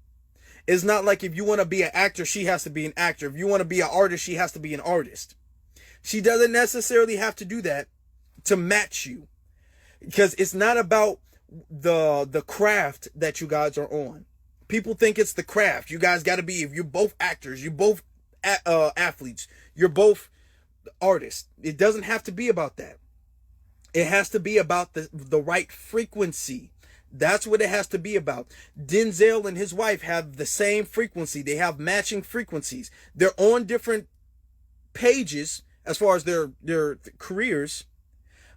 It's not like if you want to be an actor, she has to be an actor. If you want to be an artist, she has to be an artist. She doesn't necessarily have to do that to match you. Because it's not about the craft that you guys are on. People think it's the craft. You guys got to be, if you're both actors, you're both athletes, you're both artists. It doesn't have to be about that. It has to be about the right frequency. That's what it has to be about. Denzel and his wife have the same frequency. They have matching frequencies. They're on different pages as far as their careers,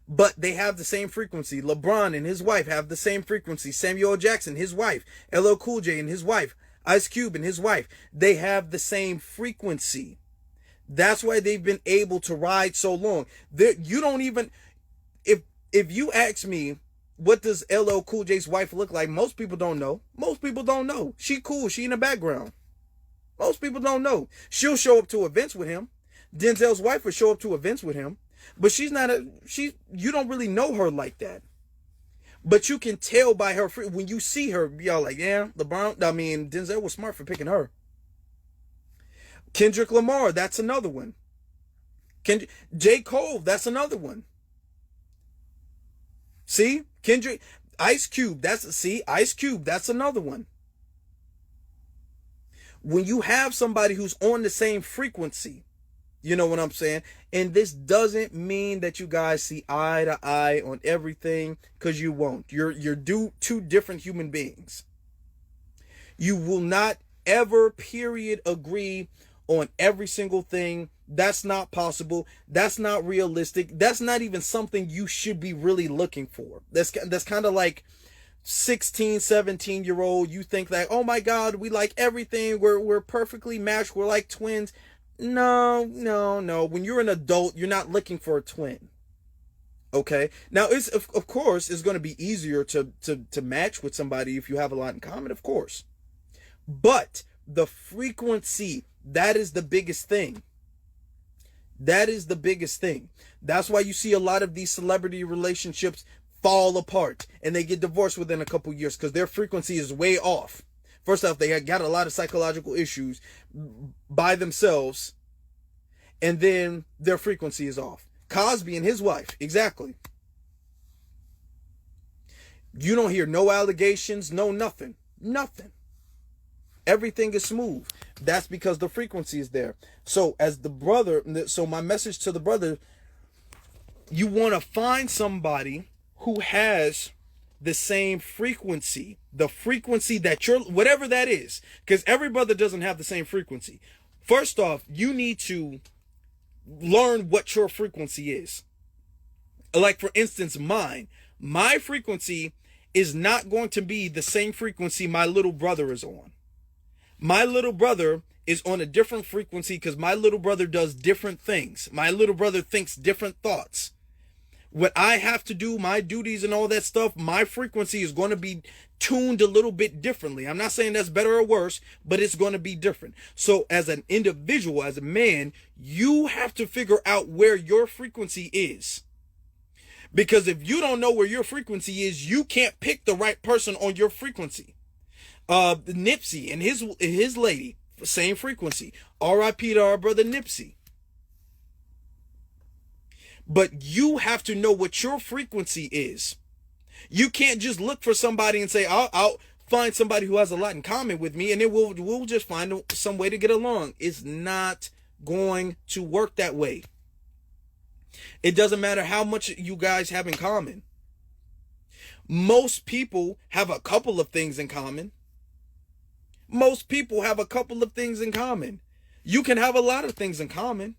but they have the same frequency. LeBron and his wife have the same frequency. Samuel L. Jackson, his wife. LL Cool J and his wife. Ice Cube and his wife. They have the same frequency. That's why they've been able to ride so long. You don't even, if you ask me, what does LL Cool J's wife look like? Most people don't know. Most people don't know. She cool. She in the background. Most people don't know. She'll show up to events with him. Denzel's wife will show up to events with him. But you don't really know her like that. But you can tell by her, when you see her, y'all like, yeah, Denzel was smart for picking her. Kendrick Lamar, that's another one. J. Cole, that's another one. See? Kendrick, Ice Cube, Ice Cube, that's another one. When you have somebody who's on the same frequency, you know what I'm saying? And this doesn't mean that you guys see eye to eye on everything, because you won't. You're two different human beings. You will not ever, period, agree on every single thing. That's not possible. That's not realistic. That's not even something you should be really looking for. That's kind of like 16, 17-year-old. You think like, oh my God, we like everything. We're perfectly matched. We're like twins. No. When you're an adult, you're not looking for a twin. Okay. Now, it's of course it's going to be easier to match with somebody if you have a lot in common, of course. But the frequency, that is the biggest thing. That is the biggest thing. That's why you see a lot of these celebrity relationships fall apart and they get divorced within a couple years, because their frequency is way off. First off, they got a lot of psychological issues by themselves, and then their frequency is off. Cosby and his wife, exactly. You don't hear no allegations, no nothing. Nothing. Everything is smooth. That's because the frequency is there. So my message to the brother, you want to find somebody who has the same frequency, the frequency that whatever that is, because every brother doesn't have the same frequency. First off, you need to learn what your frequency is. Like, for instance, my frequency is not going to be the same frequency my little brother is on. My little brother is on a different frequency because my little brother does different things. My little brother thinks different thoughts. What I have to do, my duties and all that stuff, my frequency is going to be tuned a little bit differently. I'm not saying that's better or worse, but it's going to be different. So as an individual, as a man, you have to figure out where your frequency is. Because if you don't know where your frequency is, you can't pick the right person on your frequency. Nipsey and his lady, same frequency. R.I.P. to our brother Nipsey. But you have to know what your frequency is. You can't just look for somebody and say, I'll find somebody who has a lot in common with me, and then we'll just find some way to get along. It's not going to work that way. It doesn't matter how much you guys have in common. Most people have a couple of things in common. Most people have a couple of things in common. You can have a lot of things in common,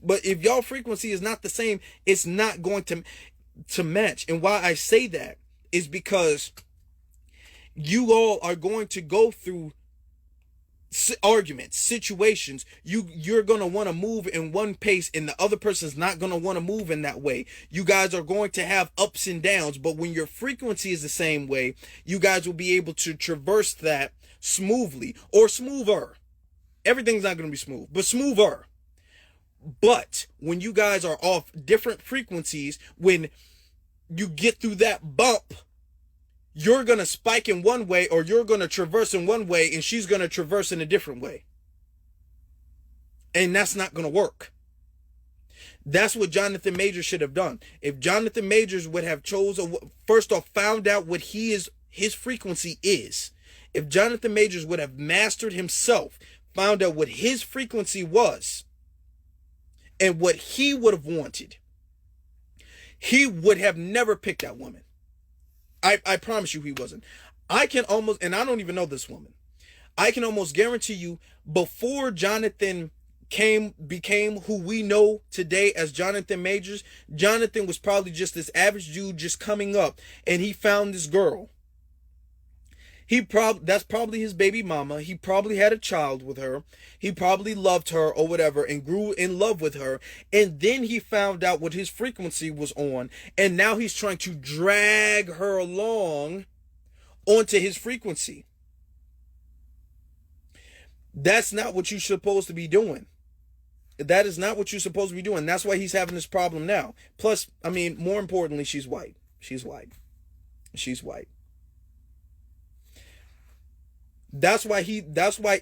but if y'all frequency is not the same, it's not going to match. And why I say that is because you all are going to go through arguments, situations. You're going to want to move in one pace, and the other person's not going to want to move in that way. You guys are going to have ups and downs, but when your frequency is the same way, you guys will be able to traverse that smoothly, or smoother. Everything's not going to be smooth, but smoother. But when you guys are off different frequencies, when you get through that bump, you're going to spike in one way, or you're going to traverse in one way, and she's going to traverse in a different way. And that's not going to work. That's what Jonathan Majors should have done. If Jonathan Majors would have first off, found out what his frequency is. If Jonathan Majors would have mastered himself, found out what his frequency was, and what he would have wanted, he would have never picked that woman. I promise you he wasn't. I can almost, and I don't even know this woman, I can almost guarantee you, before Jonathan became who we know today as Jonathan Majors, Jonathan was probably just this average dude just coming up, and he found this girl. That's probably his baby mama. He probably had a child with her. He probably loved her or whatever and grew in love with her. And then he found out what his frequency was on. And now he's trying to drag her along onto his frequency. That's not what you're supposed to be doing. That is not what you're supposed to be doing. That's why he's having this problem now. Plus, I mean, more importantly, she's white. She's white. That's why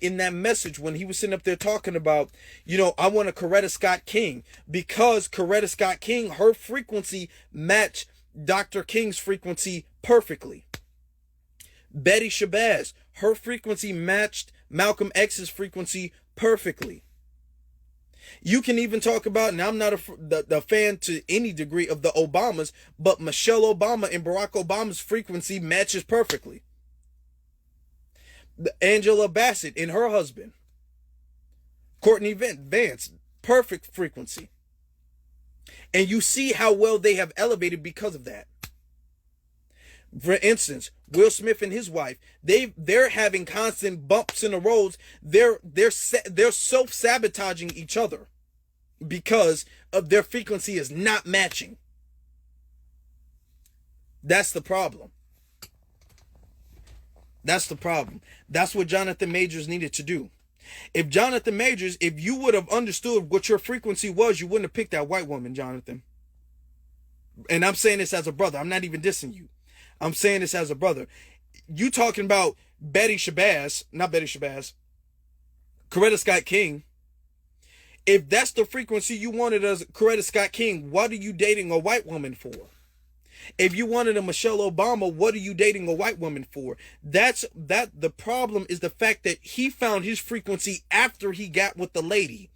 in that message, when he was sitting up there talking about, I want a Coretta Scott King, because Coretta Scott King, her frequency matched Dr. King's frequency perfectly. Betty Shabazz, her frequency matched Malcolm X's frequency perfectly. You can even talk about, and I'm not the fan to any degree of the Obamas, but Michelle Obama and Barack Obama's frequency matches perfectly. Angela Bassett and her husband, Courtney Vance, perfect frequency. And you see how well they have elevated because of that. For instance, Will Smith and his wife, they're having constant bumps in the roads. They're self-sabotaging each other because of their frequency is not matching. That's the problem. That's the problem. That's what Jonathan Majors needed to do. If you would have understood what your frequency was, you wouldn't have picked that white woman, Jonathan. And I'm saying this as a brother. I'm not even dissing you. I'm saying this as a brother. You talking about Coretta Scott King. If that's the frequency you wanted as Coretta Scott King, what are you dating a white woman for? If you wanted a Michelle Obama, what are you dating a white woman for? The problem is the fact that he found his frequency after he got with the lady.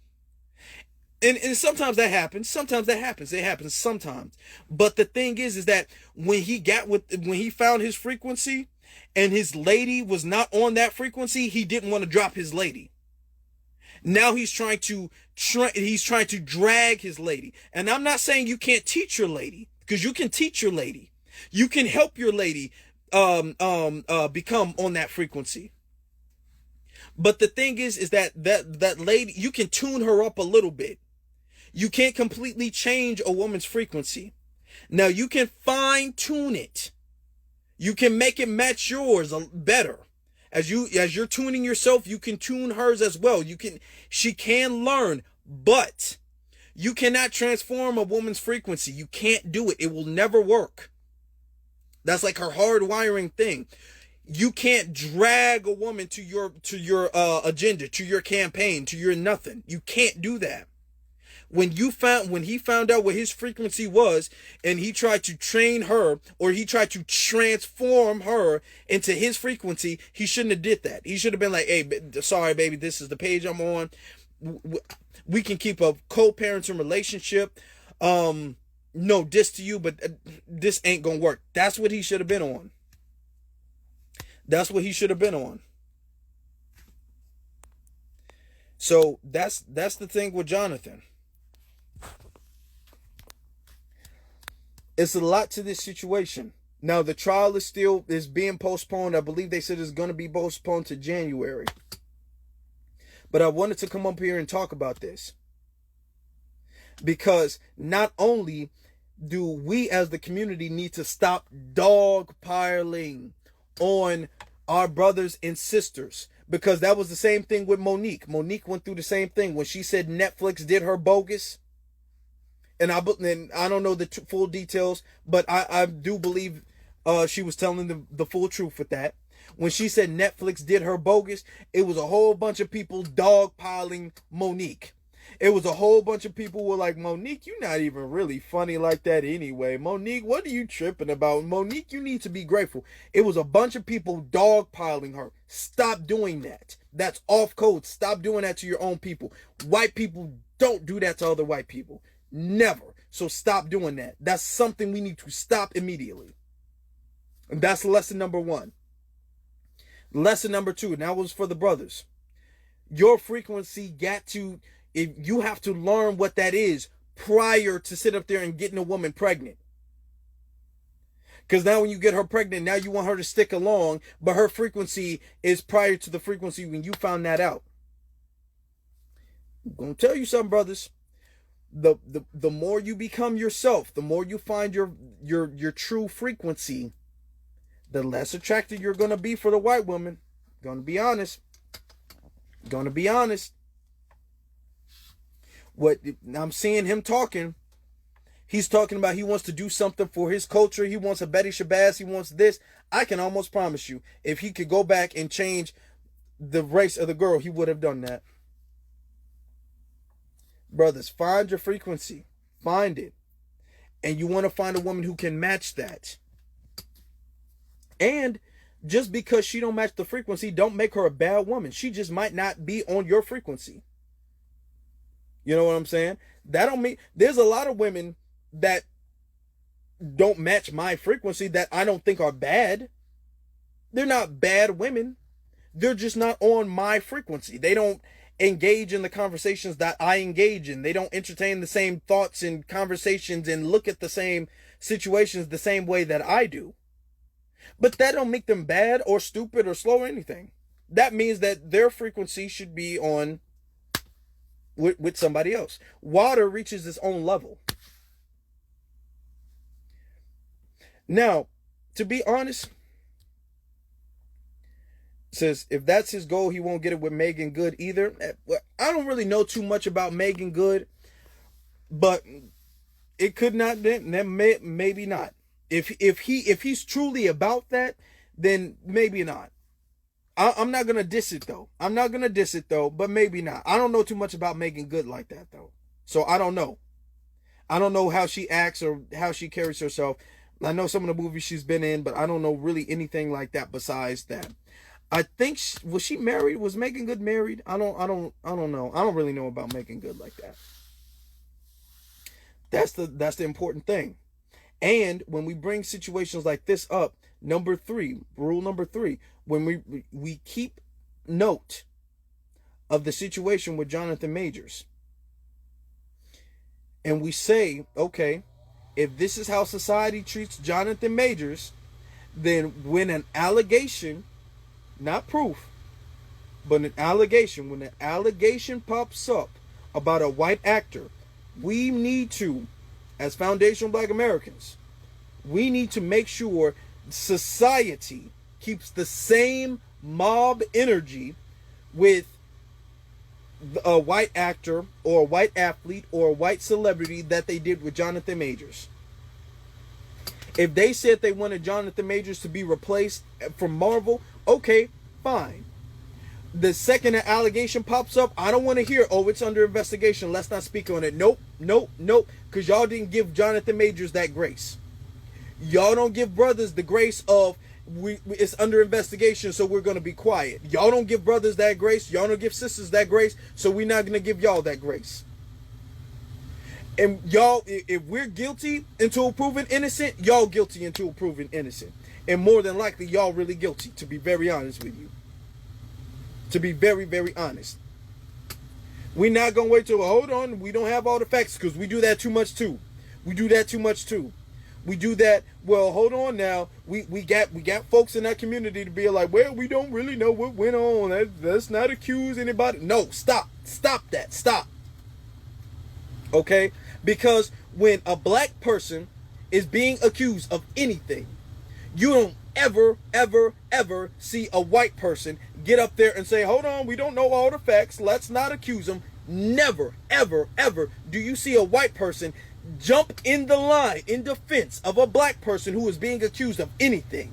And sometimes that happens. It happens sometimes. But the thing is that when he found his frequency and his lady was not on that frequency, he didn't want to drop his lady. Now he's trying to drag his lady. And I'm not saying you can't teach your lady, because you can teach your lady. You can help your lady become on that frequency. But the thing is that lady, you can tune her up a little bit. You can't completely change a woman's frequency. Now you can fine tune it. You can make it match yours better. As you're tuning yourself, you can tune hers as well. She can learn, but you cannot transform a woman's frequency. You can't do it. It will never work. That's like her hardwiring thing. You can't drag a woman to your agenda, to your campaign, to your nothing. You can't do that. when he found out what his frequency was, and he tried to train her, or he tried to transform her into his frequency, he shouldn't have did that. He should have been like, hey, sorry baby, this is the page I'm on. We can keep a co-parenting relationship. No diss to you, but this ain't gonna work. That's what he should have been on. That's what he should have been on. So that's the thing with Jonathan. It's a lot to this situation. Now the trial is being postponed. I believe they said it's going to be postponed to January. But I wanted to come up here and talk about this, because not only do we as the community need to stop dogpiling on our brothers and sisters, because that was the same thing with Monique. Monique went through the same thing when she said Netflix did her bogus. And I don't know the full details, but I do believe she was telling the full truth with that. When she said Netflix did her bogus, it was a whole bunch of people dogpiling Monique. It was a whole bunch of people who were like, Monique, you're not even really funny like that anyway. Monique, what are you tripping about? Monique, you need to be grateful. It was a bunch of people dogpiling her. Stop doing that. That's off code. Stop doing that to your own people. White people don't do that to other white people. Never. So stop doing that. That's something we need to stop immediately. And that's lesson number 1. Lesson number 2, and that was for the brothers. Your frequency if you have to learn what that is prior to sit up there and getting a woman pregnant. Because now when you get her pregnant, now you want her to stick along, but her frequency is prior to the frequency when you found that out. I'm going to tell you something, brothers. The more you become yourself, the more you find your true frequency, the less attracted you're going to be for the white woman. Going to be honest. What I'm seeing him talking, he's talking about he wants to do something for his culture. He wants a Betty Shabazz. He wants this. I can almost promise you, if he could go back and change the race of the girl, he would have done that. Brothers, find your frequency. Find it. And you want to find a woman who can match that. And just because she don't match the frequency, don't make her a bad woman. She just might not be on your frequency. You know what I'm saying? That don't mean, there's a lot of women that don't match my frequency that I don't think are bad. They're not bad women. They're just not on my frequency. They don't engage in the conversations that I engage in. They don't entertain the same thoughts and conversations and look at the same situations the same way that I do. But that don't make them bad or stupid or slow or anything. That means that their frequency should be on with somebody else. Water reaches its own level. Now, to be honest, says if that's his goal, he won't get it with Megan Good either. I don't really know too much about Megan Good, but it could not be, maybe not. If he's truly about that, then maybe not. I'm not gonna diss it though. But maybe not. I don't know too much about Megan Good like that though, so I don't know. I don't know how she acts or how she carries herself. I know some of the movies she's been in, but I don't know really anything like that besides that. I think was she married? Was Megan Good married? I don't know. I don't really know about Megan Good like that. That's the important thing. And when we bring situations like this up, rule number 3, when we keep note of the situation with Jonathan Majors, and we say, okay, if this is how society treats Jonathan Majors, then when an allegation, not proof, but an allegation, when an allegation pops up about a white actor, we need to, as foundational Black Americans, we need to make sure society keeps the same mob energy with a white actor or a white athlete or a white celebrity that they did with Jonathan Majors. If they said they wanted Jonathan Majors to be replaced from Marvel, okay, fine. The second an allegation pops up, I don't want to hear, oh, it's under investigation, let's not speak on it. Nope, nope, nope, because y'all didn't give Jonathan Majors that grace. Y'all don't give brothers the grace of, it's under investigation, so we're going to be quiet. Y'all don't give brothers that grace. Y'all don't give sisters that grace, so we're not going to give y'all that grace. And y'all, if we're guilty until proven innocent, y'all guilty until proven innocent. And more than likely, y'all really guilty, to be very honest with you. To be very, very honest. We're not going to wait till, hold on, we don't have all the facts, because we do that too much too. We do that too much too. We do that, well, hold on now. We got folks in that community to be like, well, we don't really know what went on. Let's not accuse anybody. No, stop. Stop that. Stop. Okay? Because when a black person is being accused of anything, you don't ever, ever, ever see a white person get up there and say, hold on, we don't know all the facts. Let's not accuse them. Never, ever, ever do you see a white person jump in the line in defense of a black person who is being accused of anything.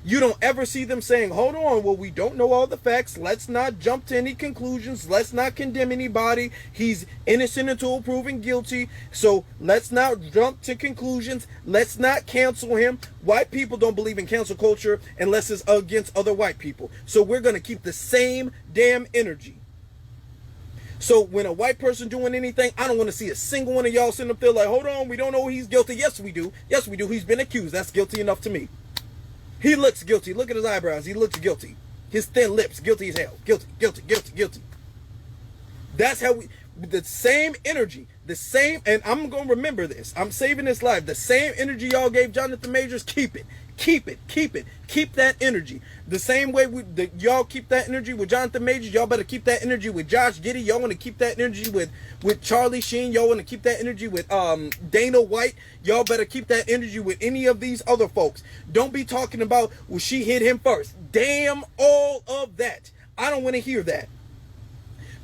You don't ever see them saying, hold on, well, we don't know all the facts. Let's not jump to any conclusions. Let's not condemn anybody. He's innocent until proven guilty. So let's not jump to conclusions. Let's not cancel him. White people don't believe in cancel culture unless it's against other white people. So we're going to keep the same damn energy. So when a white person doing anything, I don't want to see a single one of y'all sitting up there like, hold on, we don't know he's guilty. Yes, we do. Yes, we do. He's been accused. That's guilty enough to me. He looks guilty. Look at his eyebrows. He looks guilty. His thin lips. Guilty as hell. Guilty, guilty, guilty, guilty. That's how we, the same energy, the same, and I'm going to remember this. I'm saving this live. The same energy y'all gave Jonathan Majors, keep it. Keep it, keep it, keep that energy. The same way y'all keep that energy with Jonathan Majors, y'all better keep that energy with Josh Giddey. Y'all want to keep that energy with Charlie Sheen. Y'all want to keep that energy with Dana White. Y'all better keep that energy with any of these other folks. Don't be talking about, well, she hit him first. Damn all of that. I don't want to hear that.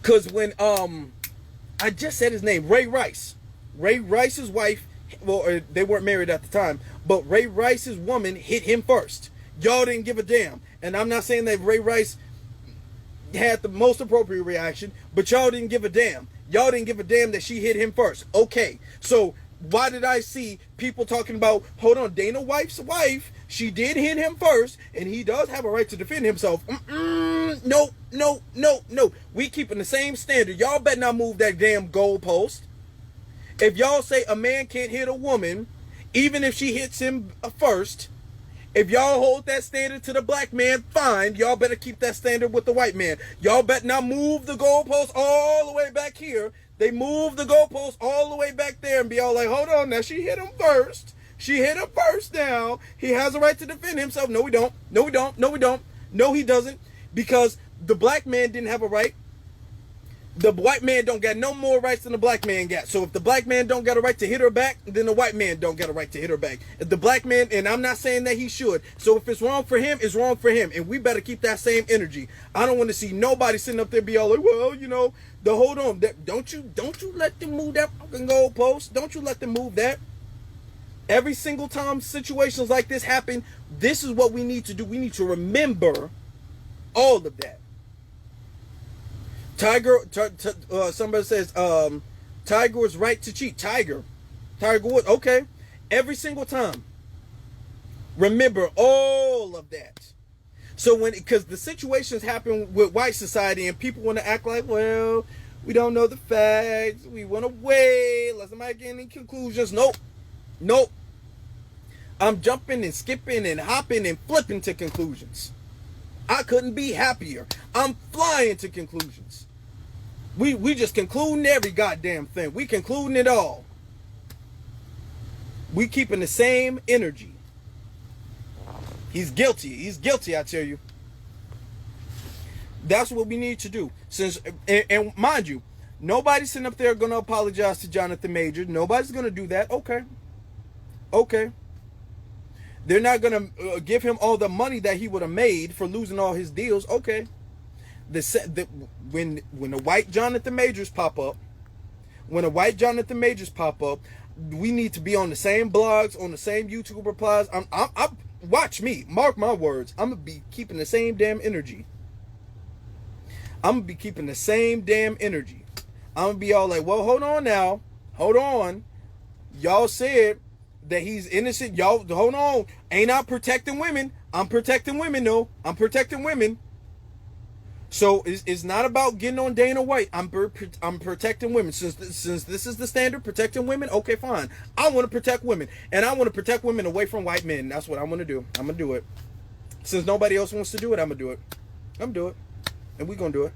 Because when, I just said his name, Ray Rice. Ray Rice's wife, well, they weren't married at the time, but Ray Rice's woman hit him first. Y'all didn't give a damn. And I'm not saying that Ray Rice had the most appropriate reaction, but y'all didn't give a damn. Y'all didn't give a damn that she hit him first. Okay, so why did I see people talking about, hold on, Dana White's wife, she did hit him first, and he does have a right to defend himself. No, no, no, no. We keeping the same standard. Y'all better not move that damn goalpost. If y'all say a man can't hit a woman, even if she hits him first, if y'all hold that standard to the black man, fine. Y'all better keep that standard with the white man. Y'all better not move the goalpost all the way back here. They move the goalpost all the way back there and be all like, hold on, now she hit him first. She hit him first now. He has a right to defend himself. No, we don't. No, we don't. No, we don't. No, he doesn't. Because the black man didn't have a right. The white man don't got no more rights than the black man got. So if the black man don't got a right to hit her back, then the white man don't got a right to hit her back. If the black man, and I'm not saying that he should. So if it's wrong for him, it's wrong for him. And we better keep that same energy. I don't want to see nobody sitting up there be all like, well, you know, hold on. Don't you let them move that fucking goalpost. Don't you let them move that. Every single time situations like this happen, this is what we need to do. We need to remember all of that. Somebody says, Tiger's right to cheat. Tiger Woods. Okay. Every single time. Remember all of that. So because the situations happen with white society and people want to act like, well, we don't know the facts. We want to wait. Let somebody get any conclusions. Nope. Nope. I'm jumping and skipping and hopping and flipping to conclusions. I couldn't be happier. I'm flying to conclusions. We just concluding every goddamn thing. We concluding it all. We keeping the same energy. He's guilty. He's guilty, I tell you. That's what we need to do. And mind you, nobody's sitting up there going to apologize to Jonathan Majors. Nobody's going to do that. Okay. Okay. They're not going to give him all the money that he would have made for losing all his deals. Okay. When the white Jonathan Majors pop up, we need to be on the same blogs, on the same YouTube replies. Watch me, mark my words. I'm gonna be keeping the same damn energy. I'm gonna be keeping the same damn energy. I'm gonna be all like, well, hold on now. Hold on. Y'all said that he's innocent. Y'all, hold on. Ain't I protecting women? I'm protecting women, though. I'm protecting women. So it's not about getting on Dana White. I'm protecting women. Since this is the standard, protecting women, okay, fine. I want to protect women. And I want to protect women away from white men. That's what I'm going to do. I'm going to do it. Since nobody else wants to do it, I'm going to do it. I'm going to do it. And we're going to do it.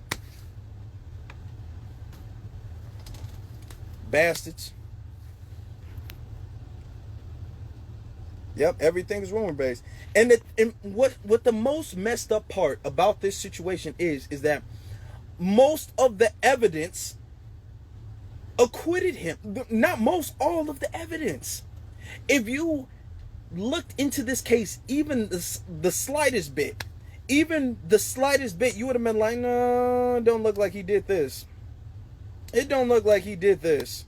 Bastards. Yep, everything is rumor based. And what the most messed up part about this situation is that most of the evidence acquitted him. Not most, all of the evidence. If you looked into this case, even the slightest bit, you would have been like, no, it don't look like he did this. It don't look like he did this.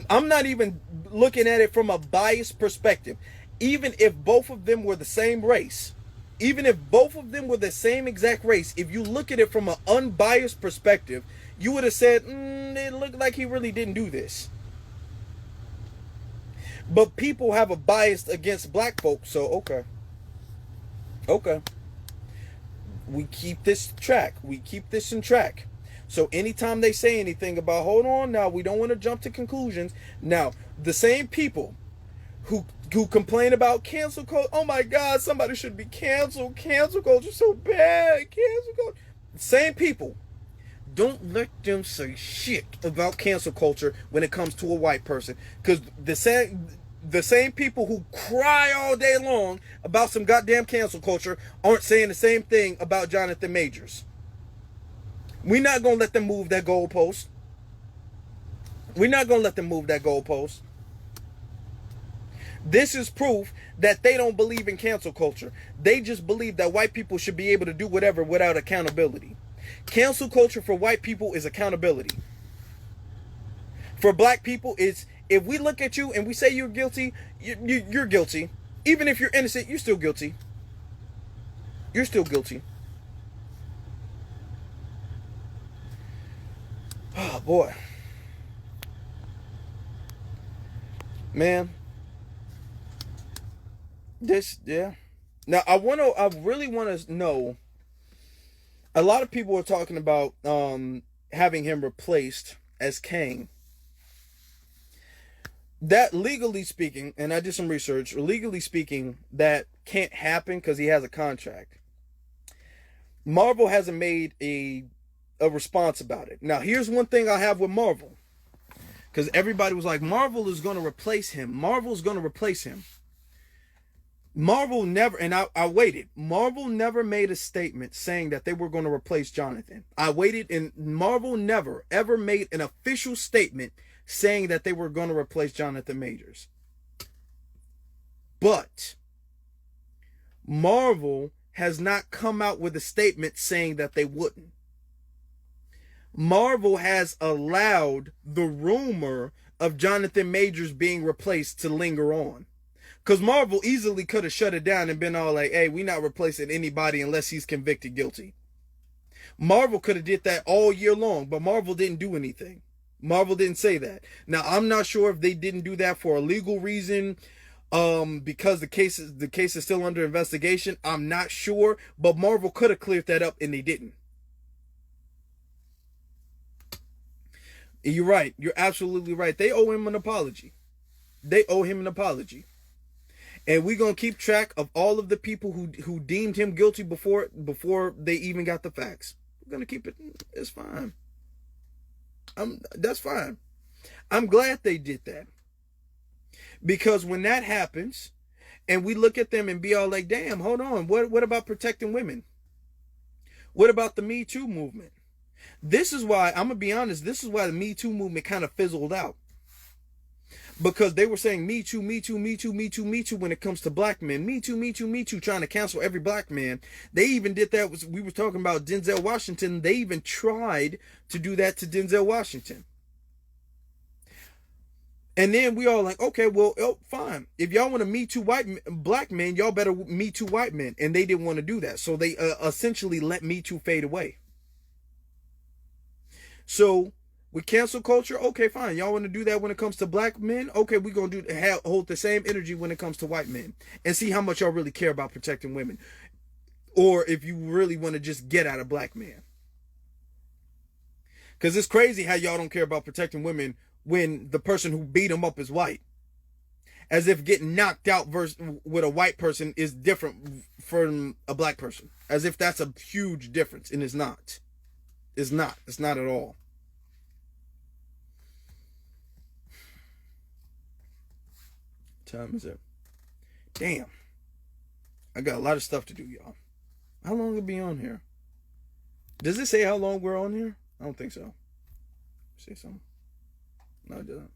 I'm not even looking at it from a biased perspective. Even if both of them were the same race, even if both of them were the same exact race, if you look at it from an unbiased perspective, you would have said, it looked like he really didn't do this. But people have a bias against black folks, so okay. We keep this track. We keep this in track. So anytime they say anything about, hold on now, we don't want to jump to conclusions. Now, the same people who complain about cancel culture, oh my God, somebody should be canceled. Cancel culture so bad. Cancel culture. Same people. Don't let them say shit about cancel culture when it comes to a white person. Because the same people who cry all day long about some goddamn cancel culture aren't saying the same thing about Jonathan Majors. We're not going to let them move that goalpost. We're not going to let them move that goalpost. This is proof that they don't believe in cancel culture. They just believe that white people should be able to do whatever without accountability. Cancel culture for white people is accountability. For black people, it's if we look at you and we say you're guilty, you're guilty. Even if you're innocent, you're still guilty. You're still guilty. Oh boy, man, yeah. Now I really want to know. A lot of people are talking about having him replaced as Kang. That legally speaking, and I did some research. Legally speaking, that can't happen because he has a contract. Marvel hasn't made a response about it. Now, here's one thing I have with Marvel. Because everybody was like, Marvel is going to replace him. Marvel's going to replace him. Marvel never, and I waited. Marvel never made a statement saying that they were going to replace Jonathan. I waited, and Marvel never, ever made an official statement saying that they were going to replace Jonathan Majors. But Marvel has not come out with a statement saying that they wouldn't. Marvel has allowed the rumor of Jonathan Majors being replaced to linger on. Because Marvel easily could have shut it down and been all like, hey, we're not replacing anybody unless he's convicted guilty. Marvel could have did that all year long, but Marvel didn't do anything. Marvel didn't say that. Now, I'm not sure if they didn't do that for a legal reason, because the case is still under investigation. I'm not sure, but Marvel could have cleared that up and they didn't. You're right. You're absolutely right. They owe him an apology. They owe him an apology. And we're going to keep track of all of the people who deemed him guilty before they even got the facts. We're going to keep it. It's fine. That's fine. I'm glad they did that. Because when that happens, and we look at them and be all like, damn, hold on. What about protecting women? What about the Me Too movement? This is why, I'm going to be honest, this is why the Me Too movement kind of fizzled out. Because they were saying Me Too, Me Too, Me Too, Me Too, Me Too when it comes to black men. Me Too, Me Too, Me Too, trying to cancel every black man. They even did that. We were talking about Denzel Washington. They even tried to do that to Denzel Washington. And then we all like, okay, well, fine. If y'all want to Me Too black men, y'all better Me Too white men. And they didn't want to do that. So they essentially let Me Too fade away. So with cancel culture, okay, fine. Y'all want to do that when it comes to black men? Okay, we're going to hold the same energy when it comes to white men and see how much y'all really care about protecting women. Or if you really want to just get at a black man. Because it's crazy how y'all don't care about protecting women when the person who beat them up is white. As if getting knocked out with a white person is different from a black person. As if that's a huge difference, and it's not. It's not. It's not at all. What time is it? Damn. I got a lot of stuff to do, y'all. How long will it be on here? Does it say how long we're on here? I don't think so. Say something. No, it doesn't.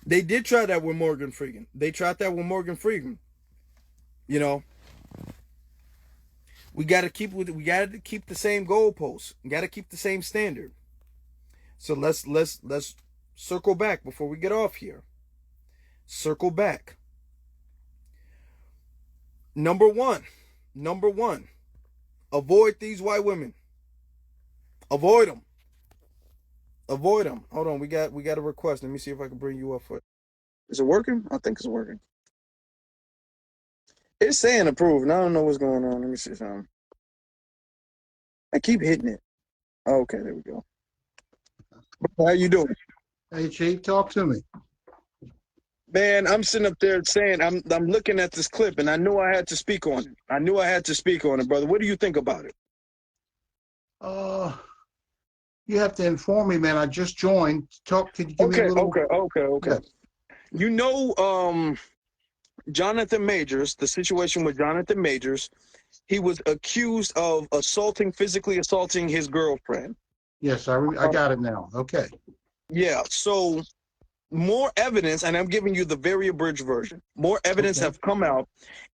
They did try that with Morgan Freeman. You know, we got to keep the same goalposts. We got to keep the same standard. So let's circle back before we get off here. Circle back. Number one, avoid these white women. Avoid them. Hold on, we got a request. Let me see if I can bring you up for it. Is it working? I think it's working. It's saying approved, and I don't know what's going on. Let me see something. I keep hitting it. Oh, okay, there we go. How you doing? Hey, Chief, talk to me. Man, I'm sitting up there saying I'm looking at this clip, and I knew I had to speak on it. Brother. What do you think about it? You have to inform me, man. I just joined. Could you give me a little? Okay. Yeah. You know, Jonathan Majors, the situation with Jonathan Majors, he was accused of physically assaulting his girlfriend. Yes, I got it now. Okay. Yeah, so more evidence, and I'm giving you the very abridged version. More evidence have come out,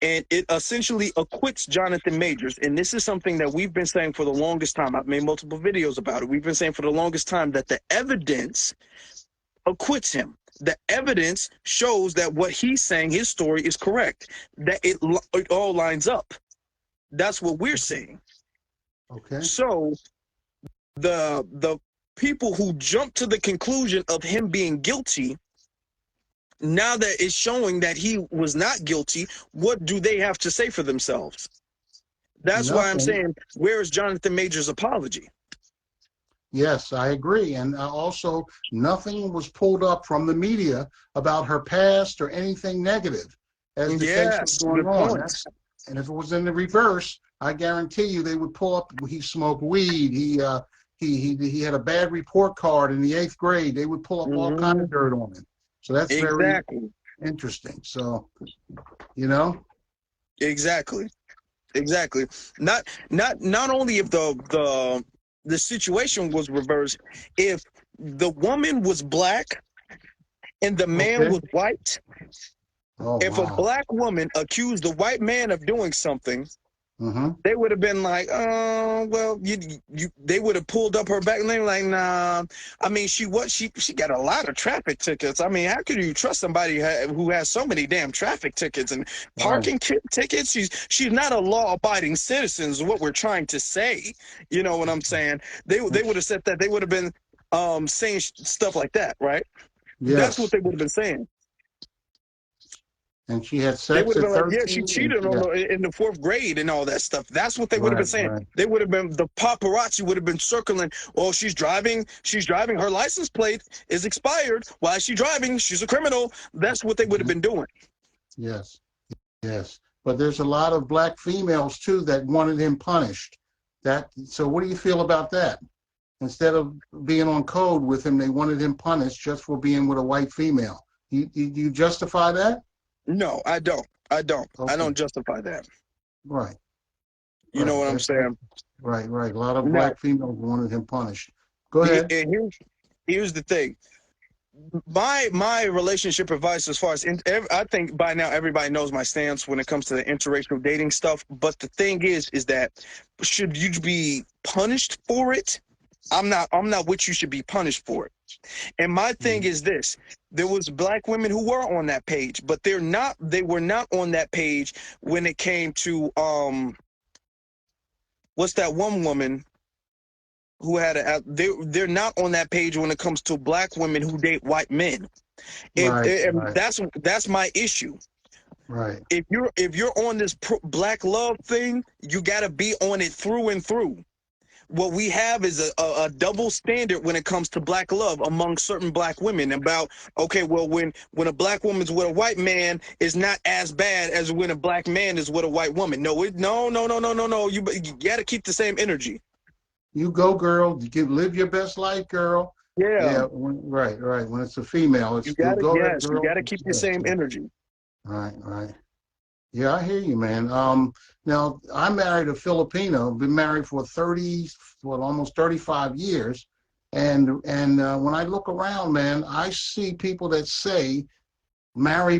and it essentially acquits Jonathan Majors. And this is something that we've been saying for the longest time. I've made multiple videos about it. We've been saying for the longest time that the evidence acquits him. The evidence shows that what he's saying, his story, is correct. That it all lines up. That's what we're saying. Okay. So the people who jump to the conclusion of him being guilty, now that it's showing that he was not guilty, what do they have to say for themselves? That's why I'm saying, where is Jonathan Majors' apology? Yes, I agree. And also, nothing was pulled up from the media about her past or anything negative as the case was going on. And if it was in the reverse, I guarantee you they would pull up. He smoked weed. He had a bad report card in the 8th grade. They would pull up all kind of dirt on him. So that's very interesting. So, you know. Exactly. Not only if the situation was reversed, if the woman was black and the man was white, if a black woman accused the white man of doing something, they would have been like, well, they would have pulled up her back and they were like, nah. I mean, she got a lot of traffic tickets. I mean, how could you trust somebody who has so many damn traffic tickets and parking tickets? She's not a law-abiding citizen is what we're trying to say. You know what I'm saying? They would have said that. They would have been saying stuff like that, right? Yes. That's what they would have been saying. And she had sex they would have at been 13. Like, yeah, she cheated on her in the 4th grade and all that stuff. That's what they would have been saying. Right. They would have been, the paparazzi would have been circling, oh, she's driving, her license plate is expired. Why is she driving? She's a criminal. That's what they would have been doing. Yes. But there's a lot of black females, too, that wanted him punished. So what do you feel about that? Instead of being on code with him, they wanted him punished just for being with a white female. Do you justify that? No, I don't. Okay. I don't justify that. Right. You know what I'm saying? Right. A lot of black females wanted him punished. Go ahead. And here's the thing. My relationship advice, as far as I think by now everybody knows my stance when it comes to the interracial dating stuff. But the thing is that should you be punished for it? I'm not what you should be punished for it. And my thing is this: there was black women who were on that page, but they were not on that page when it came to what's that one woman who had they're not on that page when it comes to black women who date white men. And that's my issue. Right. If you're on this black love thing, you got to be on it through and through. What we have is a double standard when it comes to black love among certain black women about, okay, well, when a black woman's with a white man, it's not as bad as when a black man is with a white woman. No. You got to keep the same energy. You go, girl. You live your best life, girl. Yeah. Right. When it's a female, it's You got to, go ahead, yes, girl. you got to keep the same energy. Right. Yeah, I hear you, man. Now I married a Filipino. Been married for almost 35 years, and when I look around, man, I see people that say marry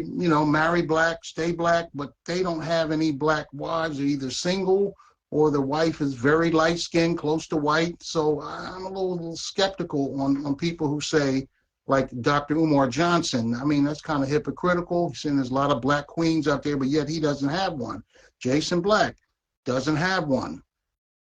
black, stay black, but they don't have any black wives. They're either single or the wife is very light skinned, close to white. So I'm a little skeptical on people who say, like Dr. Umar Johnson. I mean, that's kind of hypocritical. He's saying there's a lot of black queens out there, but yet he doesn't have one. Jason Black doesn't have one.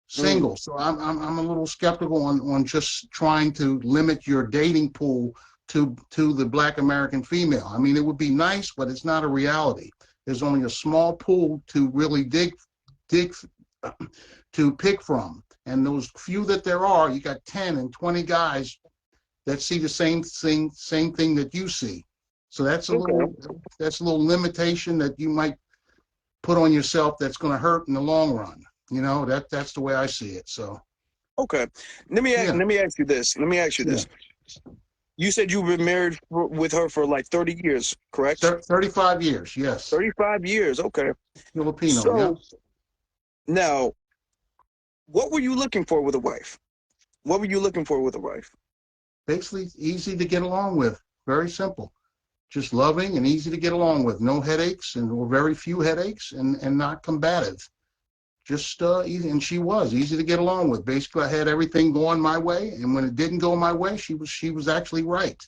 Single. So I'm a little skeptical on just trying to limit your dating pool to the black American female. I mean, it would be nice, but it's not a reality. There's only a small pool to really dig to pick from. And those few that there are, you got 10 and 20 guys that see the same thing that you see. So that's a little limitation that you might put on yourself that's going to hurt in the long run. You know, that's the way I see it. So okay, let me ask you this. You said you've been married with her for like 30 years, correct? 35 years, yes. 35 years, okay. Filipino, so, yeah. Now, what were you looking for with a wife? Basically, easy to get along with. Very simple. Just loving and easy to get along with. No headaches or very few headaches and not combative. Just easy. And she was easy to get along with. Basically, I had everything going my way. And when it didn't go my way, she was actually right.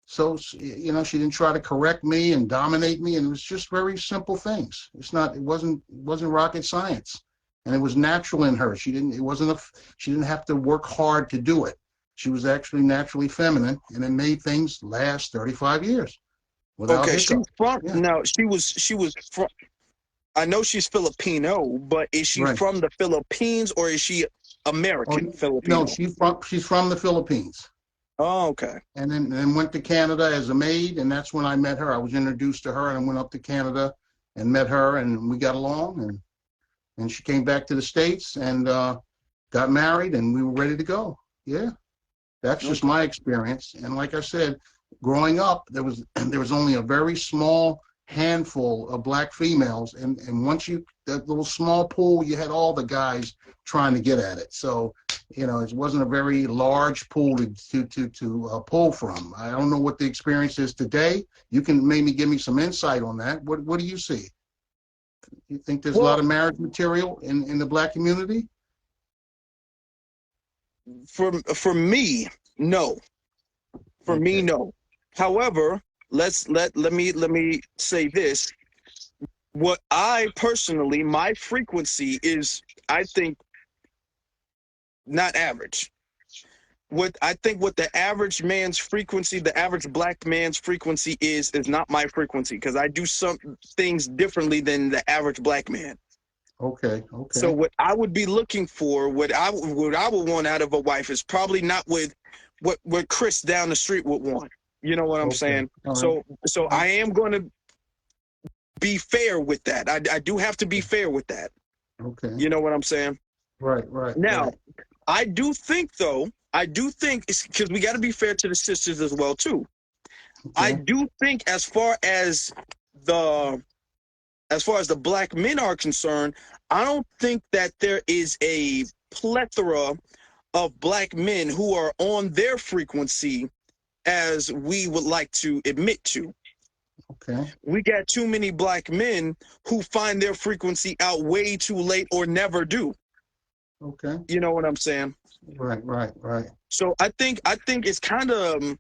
So, you know, she didn't try to correct me and dominate me. And it was just very simple things. It wasn't rocket science. And it was natural in her. She didn't have to work hard to do it. She was actually naturally feminine, and it made things last 35 years without hiccup. Now she was from. I know she's Filipino, but is she from the Philippines or is she American Filipino? No, she's from the Philippines. Oh, okay. And then went to Canada as a maid, and that's when I met her. I was introduced to her, and I went up to Canada and met her, and we got along, and she came back to the States and got married, and we were ready to go. Yeah. That's just my experience. And like I said, growing up, there was only a very small handful of black females. And once that little small pool, you had all the guys trying to get at it. So, you know, it wasn't a very large pool to pull from. I don't know what the experience is today. You can maybe give me some insight on that. What do you see? You think there's a lot of marriage material in the black community? For me, no. For me, no. However, let me say this. What I personally, my frequency is, I think, not average. What the average man's frequency, the average black man's frequency is not my frequency, because I do some things differently than the average black man. Okay. So what I would be looking for, what I would want out of a wife is probably not with what Chris down the street would want. You know what I'm saying? Right. So I am going to be fair with that. I do have to be fair with that. Okay. You know what I'm saying? Right. Now, I do think it's because we got to be fair to the sisters as well too. Okay. I do think as far as the black men are concerned, I don't think that there is a plethora of black men who are on their frequency as we would like to admit to. Okay. We got too many black men who find their frequency out way too late or never do. Okay. You know what I'm saying? Right. So I think it's kind of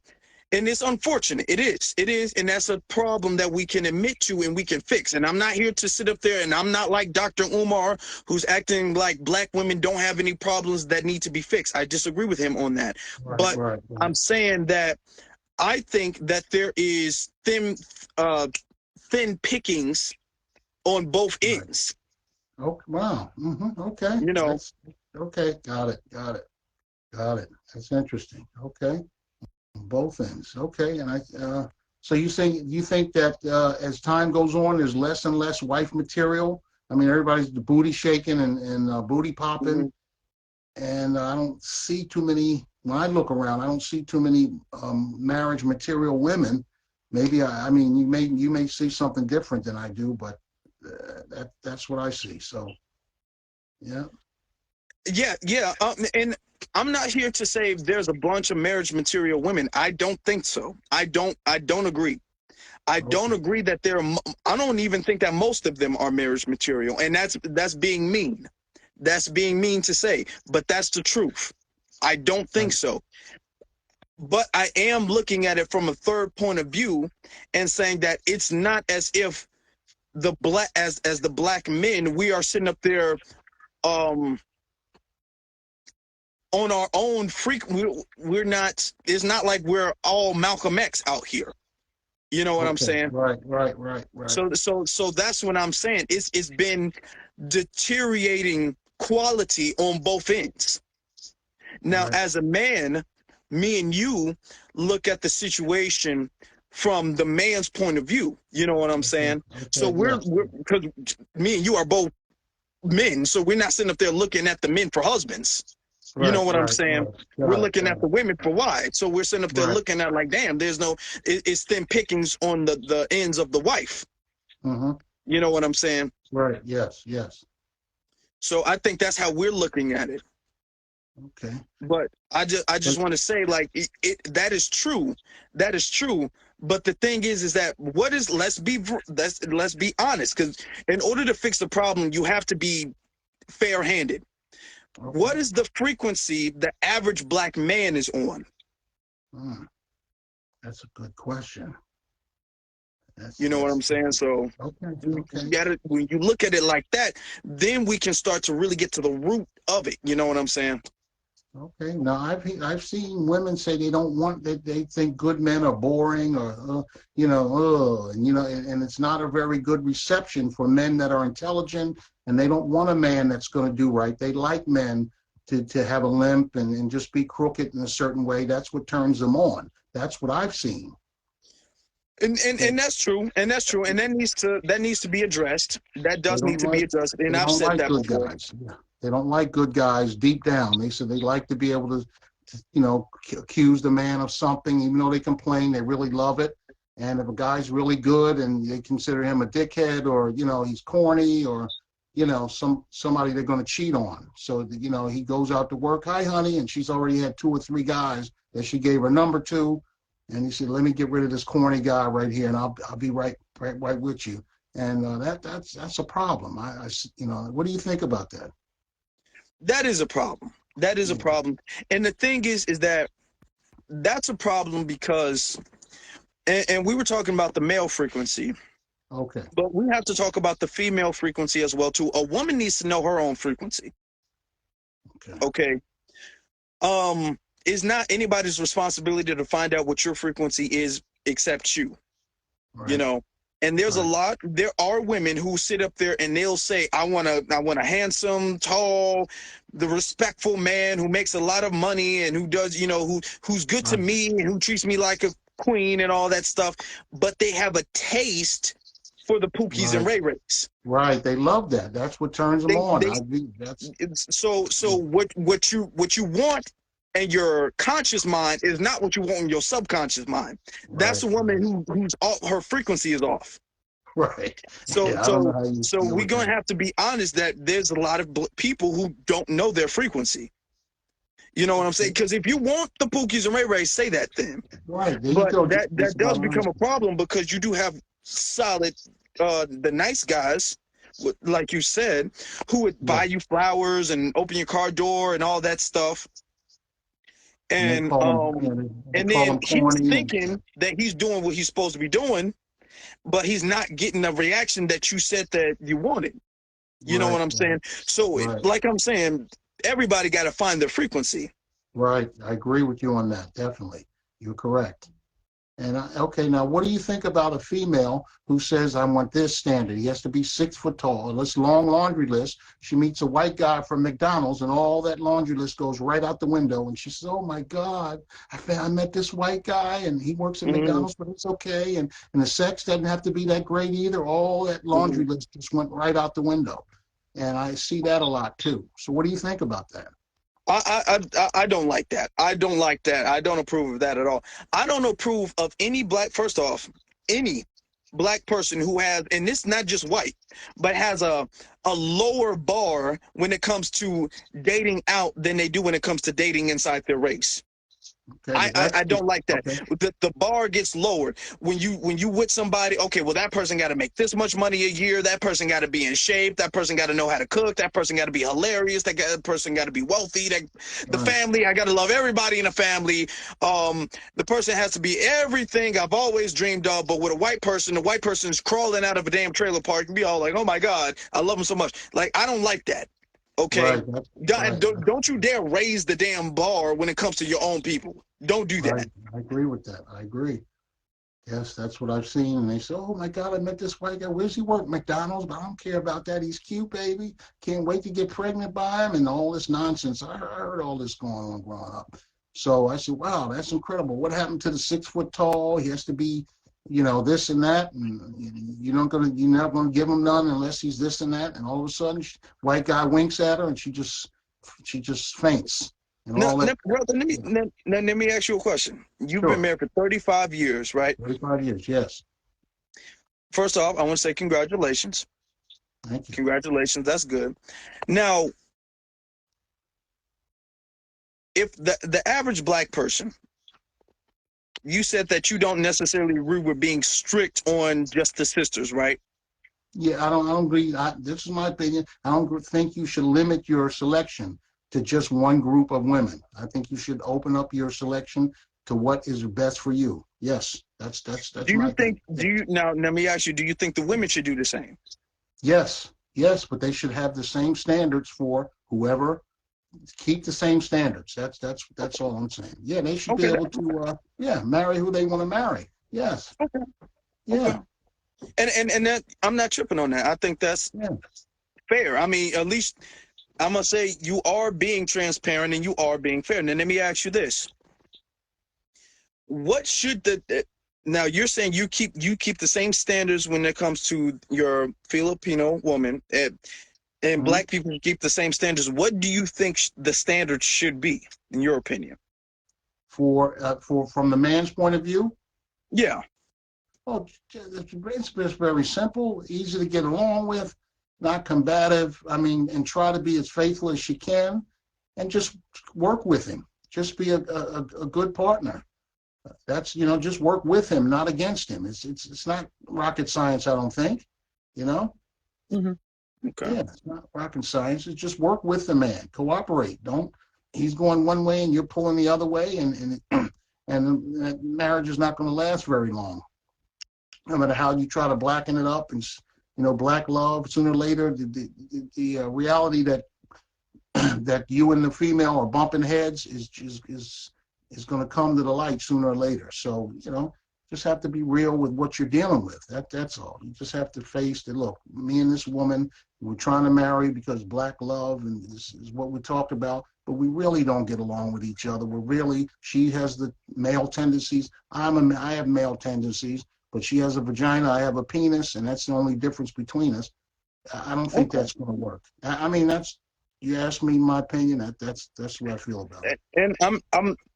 And it's unfortunate. It is. And that's a problem that we can admit to and we can fix. And I'm not here to sit up there, and I'm not like Dr. Umar, who's acting like black women don't have any problems that need to be fixed. I disagree with him on that. But I'm saying that I think that there is thin pickings on both ends. Oh, wow. Okay. You know. Okay. Got it. That's interesting. Okay. Both ends. Okay. And so you think that as time goes on, there's less and less wife material? I mean, everybody's the booty shaking and booty popping. And I don't see too many, when I look around, I don't see too many marriage material women. Maybe, I mean, you may see something different than I do, but that's what I see. So, yeah. Yeah. And I'm not here to say there's a bunch of marriage material women. I don't think so. I don't agree. I don't agree that I don't even think that most of them are marriage material. And that's being mean. That's being mean to say, but that's the truth. I don't think so. But I am looking at it from a third point of view and saying that it's not as if as the black men, we are sitting up there on our own we're not, it's not like we're all Malcolm X out here. You know what I'm saying? Right. So that's what I'm saying. It's been deteriorating quality on both ends. Now, as a man, me and you look at the situation from the man's point of view. You know what I'm saying? So we're because me and you are both men, so we're not sitting up there looking at the men for husbands. You know what I'm saying? We're looking at the women for wives. So we're sitting up there looking at like, damn, it's thin pickings on the ends of the wife. You know what I'm saying? Right. Yes. So I think that's how we're looking at it. Okay. But I just want to say, like, that is true. That is true. But the thing is that let's be honest, because in order to fix the problem, you have to be fair-handed. Okay. What is the frequency the average black man is on? That's a good question. You know what I'm saying? So when you look at it like that, then we can start to really get to the root of it. You know what I'm saying? Okay. Now I've seen women say they don't want they think good men are boring or and it's not a very good reception for men that are intelligent, and they don't want a man that's going to do right. They like men to have a limp and just be crooked in a certain way. That's what turns them on. That's what I've seen. And that's true, and that needs to be addressed. That does need to be addressed, and I've said that before. They don't like good guys deep down. They said they like to be able to accuse the man of something, even though they complain. They really love it. And if a guy's really good and they consider him a dickhead, or he's corny, or somebody they're going to cheat on. So he goes out to work. Hi, honey, and she's already had 2 or 3 guys that she gave her number to. And he said, let me get rid of this corny guy right here, and I'll be right with you. And that's a problem. What do you think about that? That is a problem. That is a problem. And the thing is that that's a problem because, and we were talking about the male frequency. Okay. But we have to talk about the female frequency as well, too. A woman needs to know her own frequency. Okay. It's not anybody's responsibility to find out what your frequency is except you. Right. And there's there are women who sit up there and they'll say, I want a handsome, tall, the respectful man who makes a lot of money and who does, who's good to me and who treats me like a queen and all that stuff. But they have a taste for the Pookies and Ray Rays. Right. They love that. That's what turns them on. So what you want and your conscious mind is not what you want in your subconscious mind. That's a woman whose her frequency is off. Right. So we're going to have to be honest that there's a lot of people who don't know their frequency. You know what I'm saying? Because if you want the Pookies and Ray Rays, say that then. Right. But that does become a problem because you do have solid, the nice guys, like you said, who would buy you flowers and open your car door and all that stuff. And they And call him, they and call then him he's corny. thinking that he's doing what he's supposed to be doing, but he's not getting the reaction that you said that you wanted. You know Right, what I'm saying? So, right, like I'm saying, everybody got to find their frequency. right. I agree with you on that. Definitely. You're correct. And okay, now what do you think about a female who says, I want this standard? He has to be 6 foot tall. This long laundry list. She meets a white guy from McDonald's and all that laundry list goes right out the window. And she says, oh my God, I met this white guy and he works at Mm-hmm. McDonald's, but it's okay. And the sex doesn't have to be that great either. All that Mm-hmm. laundry list just went right out the window. And I see that a lot too. So what do you think about that? I don't like that. I don't like that. I don't approve of that at all. I don't approve of any black. First off, any black person who has, and this not just white, but has a lower bar when it comes to dating out than they do when it comes to dating inside their race. Okay, but that's I don't like that. okay. The bar gets lowered when you with somebody. Okay, well that person got to make this much money a year. That person got to be in shape. That person got to know how to cook. That person got to be hilarious. Person got to be wealthy. The Right. family, I got to love everybody in the family. The person has to be everything I've always dreamed of. But with a white person, the white person's crawling out of a damn trailer park and be all like, "Oh my God, I love him so much." Like I don't like that. Okay, Right. Right. don't you dare raise the damn bar when it comes to your own people. Don't do that. I agree with that. I agree. Yes, that's what I've seen. And they say, oh my God, I met this white guy. Where's he work? McDonald's, but I don't care about that. He's cute, baby. Can't wait to get pregnant by him and all this nonsense. I heard all this going on growing up. So I said, wow, that's incredible. What happened to the 6 foot tall? He has to be, this and that. And you're not gonna give him none unless he's this and that. And all of a sudden, white guy winks at her and she just faints. And all that. Brother, let me ask you a question. You've been Sure. married for 35 years, right? 35 years, yes. First off, I want to say congratulations. Thank you. Congratulations. That's good. Now, if the average black person, you said that you don't necessarily agree with being strict on just the sisters, right? Yeah, I don't agree. This is my opinion. I don't think you should limit your selection to just one group of women. I think you should open up your selection to what is best for you. Yes, that's Do my you think? opinion. Now let me ask you. Do you think the women should do the same? Yes, but they should have the same standards for whoever. Keep the same standards. That's all I'm saying. Yeah, they should be Okay. able to marry who they want to marry. Yes. Okay. Yeah. Okay. And that I'm not tripping on that. I think that's Yeah. fair. I mean, at least I'm gonna say you are being transparent and you are being fair. And then let me ask you this: what should now you're saying you keep the same standards when it comes to your Filipino woman, and Mhm. black people keep the same standards. What do you think the standards should be, in your opinion? For from the man's point of view. Yeah. Oh, it's very simple, easy to get along with, not combative. I mean, and try to be as faithful as she can, and just work with him. Just be a good partner. That's just work with him, not against him. It's not rocket science, I don't think. Okay. Yeah, it's not rocket science. It's just work with the man, cooperate. Don't. He's going one way and you're pulling the other way, and that marriage is not going to last very long. No matter how you try to blacken it up, and black love, sooner or later the reality that that you and the female are bumping heads is going to come to the light sooner or later. So just have to be real with what you're dealing with. That's all. You just have to face that. Look, me and this woman, we're trying to marry because black love, and this is what we talked about. But we really don't get along with each other. She has the male tendencies. I have male tendencies. But she has a vagina, I have a penis, and that's the only difference between us. I don't think that's going to work. I mean, you ask me my opinion. That's what I feel about it. And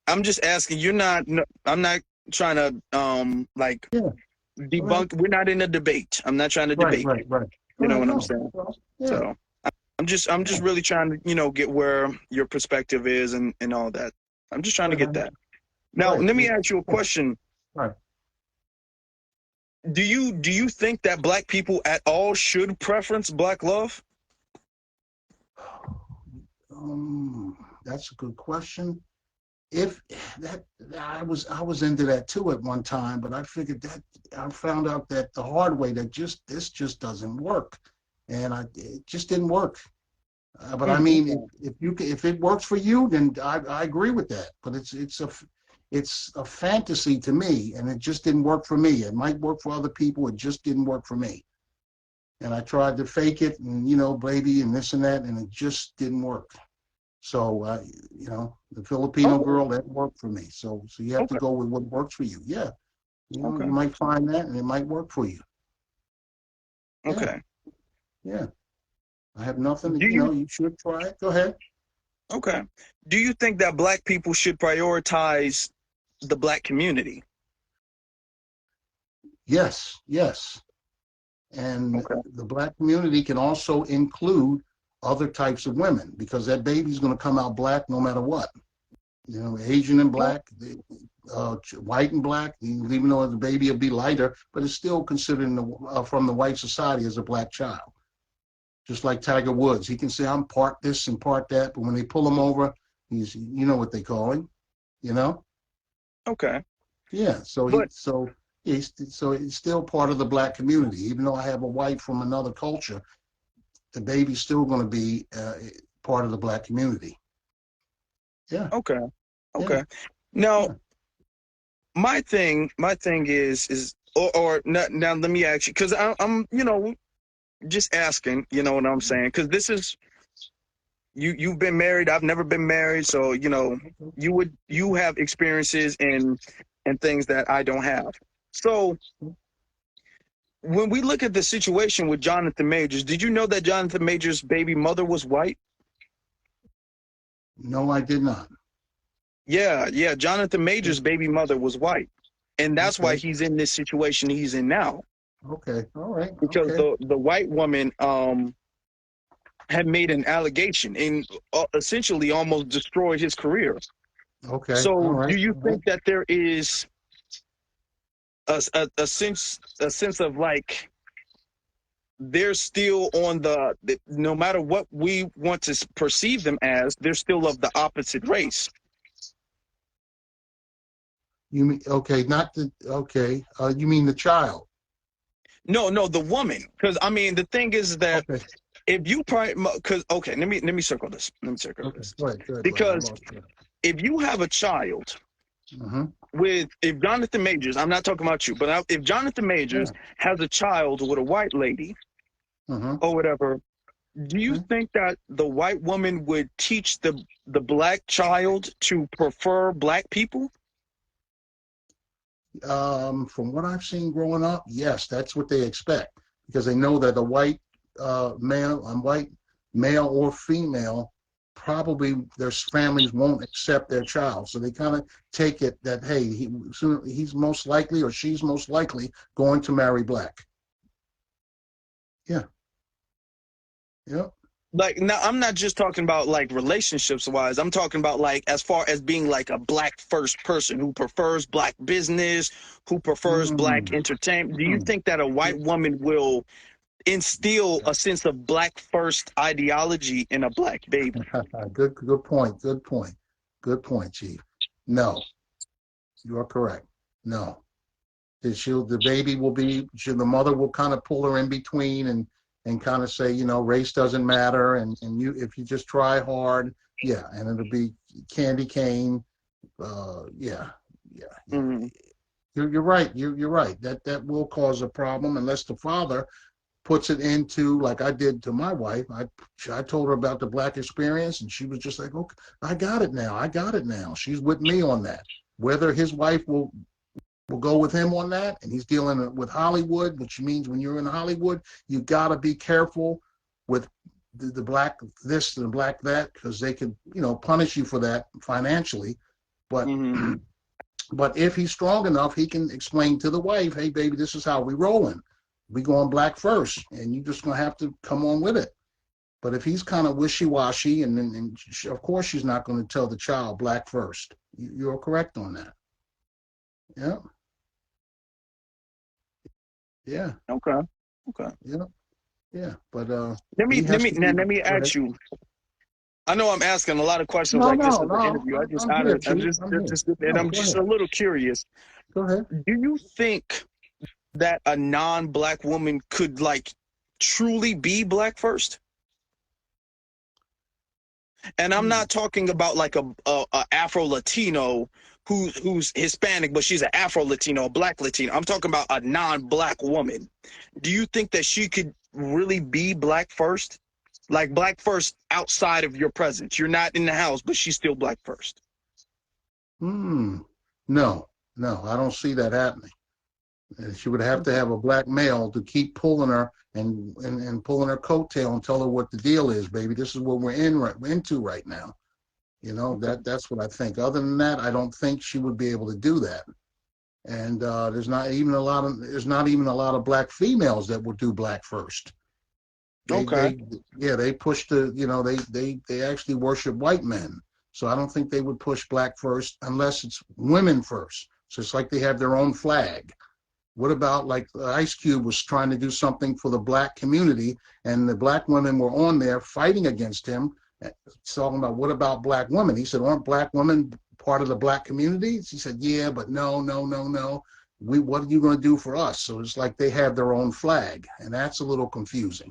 I'm just asking. I'm not trying to debunk. Right. We're not in a debate. I'm not trying to debate. Right. You know what I'm No. saying? Yeah. So I'm just really trying to get where your perspective is and all that. I'm just trying to get that. Now, Right. let me ask you a question. Right. Do you think that black people at all should preference black love? That's a good question. if that I was into that too at one time, but I figured that I found out that the hard way that this just doesn't work, and it just didn't work. But I mean, if it works for you, then I agree with that. But it's a fantasy to me, and it just didn't work for me. It might work for other people. It just didn't work for me. And I tried to fake it, and baby, and this and that, and it just didn't work. So the Filipino Oh, girl, that worked for me. So you have to okay, go with what works for you. Yeah, you okay, might find that, and it might work for you. Yeah, okay. yeah. I have nothing. Do you You should try it. Go ahead. okay? Do you think that Black people should prioritize the Black community? Yes, yes. And Okay. the Black community can also include other types of women because that baby's going to come out Black no matter what. Asian and Black, white and Black, even though the baby will be lighter, but it's still considered from the white society as a Black child. Just like Tiger Woods, he can say, I'm part this and part that, but when they pull him over, he's, what they call him, you know? Okay. Yeah, But he's still part of the Black community. Even though I have a wife from another culture, the baby's still going to be part of the Black community. Yeah, okay. yeah, Okay. Now, yeah. my thing is, or now let me ask you, because I'm, just asking, you know what I'm saying? Because this is, you've been married, I've never been married, so, you have experiences and things that I don't have. So when we look at the situation with Jonathan Majors, did you know that Jonathan Majors' baby mother was white? No, I did not. Yeah. Jonathan Okay, Majors' baby mother was white. And that's why okay, he's in this situation he's in now. okay. All right, Because okay, the white woman had made an allegation and essentially almost destroyed his career. okay. All So right, do you all right. think that there is a sense of like they're still on no matter what we want to perceive them as, they're still of the opposite race? You mean okay? Not the okay. You mean the child? No, the woman. Because I mean, the thing is that Okay, if you because okay, let me circle this. Let me circle okay. this. Go ahead, brother. I Because lost you. if you have a child Uh-huh. if Jonathan Majors, I'm not talking about you, but if Jonathan Majors Yeah. has a child with a white lady Uh-huh. or whatever, do you Okay. think that the white woman would teach the Black child to prefer Black people? From what I've seen growing up, yes, that's what they expect because they know that a white white male or female, probably their families won't accept their child. So they kind of take it that hey, he's most likely or she's most likely going to marry Black. Yeah. Yeah. Like, now I'm not just talking about like relationships wise. I'm talking about like as far as being like a Black first person who prefers Black business, who prefers Black Mm, entertainment. Do you mm. think that a white woman will instill a sense of Black first ideology in a Black baby? Good point. Good point. Good point, Chief. No, you are correct. No. The baby will the mother will kind of pull her in between and kind of say, race doesn't matter. And if you just try hard, yeah. And it'll be candy cane. Yeah, yeah. Mhm. You're right. You're right. That will cause a problem unless the father puts it into like I did to my wife. I told her about the Black experience, and she was just like, "Okay, I got it now. I got it now." She's with me on that. Whether his wife will go with him on that, and he's dealing with Hollywood, which means when you're in Hollywood, you got to be careful with the Black this and the Black that because they could punish you for that financially. But Mhm. but if he's strong enough, he can explain to the wife, "Hey, baby, this is how we rolling. We going Black first, and you just gonna have to come on with it." But if he's kind of wishy-washy, and of course she's not going to tell the child Black first. You're correct on that. Yeah, yeah, Okay. Okay. yeah, yeah. But Let me he let has me to now be. let me Go ahead. ask you. I know I'm asking a lot of questions No, like this no, is an no. interview. I'm here, Chief. And No, I'm go just ahead. a little curious. Go ahead. Do you think that a non-black woman could like truly be black first? And I'm not talking about like a Afro Latino who's Hispanic, but she's an Afro Latino, a black Latino. I'm talking about a non-black woman. Do you think that she could really be black first? Like black first outside of your presence. You're not in the house, but she's still black first. No, no, I don't see that happening. And she would have to have a black male to keep pulling her and pulling her coattail and tell her what the deal is, baby. This is what we're into right now. You know, that's what I think. Other than that, I don't think she would be able to do that. And there's not even a lot of black females that would do black first. Okay. They push they actually worship white men. So I don't think they would push black first unless it's women first. So it's like they have their own flag. What about like Ice Cube was trying to do something for the black community, and the black women were on there fighting against him, talking about what about black women? He said, aren't black women part of the black community? He said, yeah, but no. What are you going to do for us? So it's like they have their own flag, and that's a little confusing.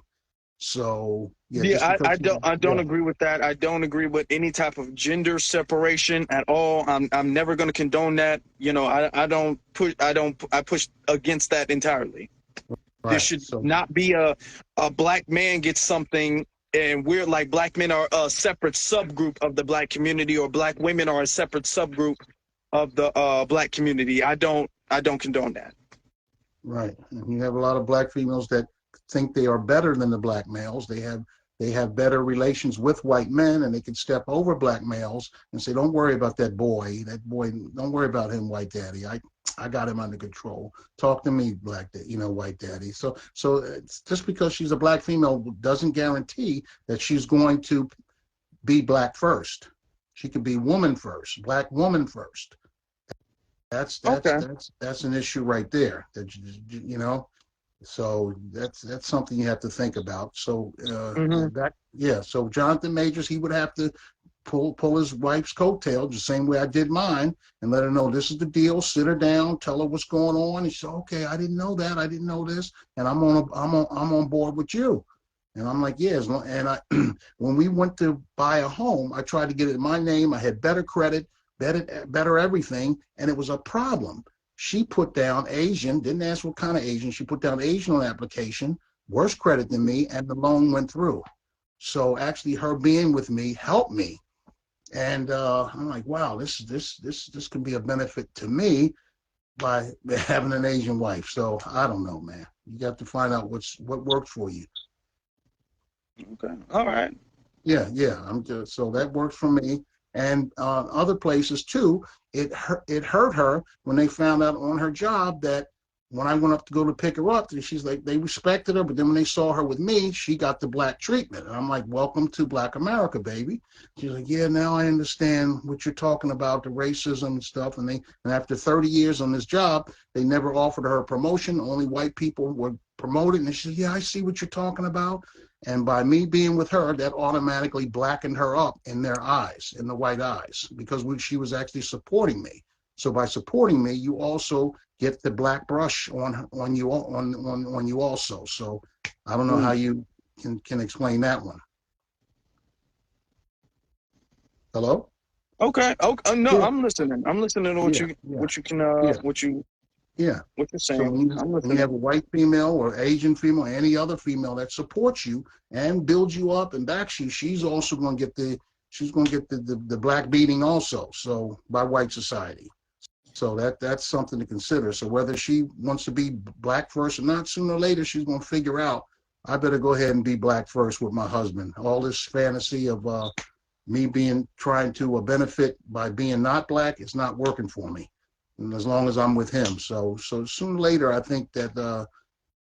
So yeah, I don't agree with that. I don't agree with any type of gender separation at all. I'm never going to condone that. You know, I push against that entirely. Right. There should not be a black man gets something and we're like black men are a separate subgroup of the black community, or black women are a separate subgroup of the black community. I don't condone that. Right. And you have a lot of black females that think they are better than the black males. They have better relations with white men, and they can step over black males and say, don't worry about that boy. Don't worry about him, white daddy. I got him under control. Talk to me, white daddy. So just because she's a black female doesn't guarantee that she's going to be black first. She could be woman first, black woman first. That's an issue right there. That you know. So that's something you have to think about. So so Jonathan Majors, he would have to pull his wife's coattail the same way I did mine, and let her know this is the deal. Sit her down, tell her what's going on. And she said, okay, I didn't know that, I didn't know this, and I'm on board with you. And I'm like, yeah. And when we went to buy a home, I tried to get it in my name. I had better credit, better everything, and it was a problem. She put down Asian, didn't ask what kind of Asian. She put down Asian on the application, worse credit than me, and the loan went through. So actually her being with me helped me. And I'm like, wow, this could be a benefit to me by having an Asian wife. So I don't know, man. You got to find out what works for you. Okay. All right. Yeah. So that works for me. And other places too, it hurt her when they found out on her job that when I went up to go to pick her up, she's like, they respected her, but then when they saw her with me, she got the black treatment. And I'm like, welcome to Black America, baby. She's like, yeah, now I understand what you're talking about, the racism and stuff. And after 30 years on this job, they never offered her a promotion. Only white people were promoted. And she said, yeah, I see what you're talking about. And by me being with her, that automatically blackened her up in their eyes, in the white eyes, because she was actually supporting me. So by supporting me, you also get the black brush on you also. So I don't know how you can explain that one. Hello? Okay. No, Yeah. I'm listening. I'm listening to what you're saying. So when you have a white female or Asian female, or any other female that supports you and builds you up and backs you, she's also going to get the black beating also. So by white society. So that's something to consider. So whether she wants to be black first or not, sooner or later she's going to figure out, I better go ahead and be black first with my husband. All this fantasy of me trying to benefit by being not black, it's not working for me. And as long as I'm with him. So sooner or later, I think that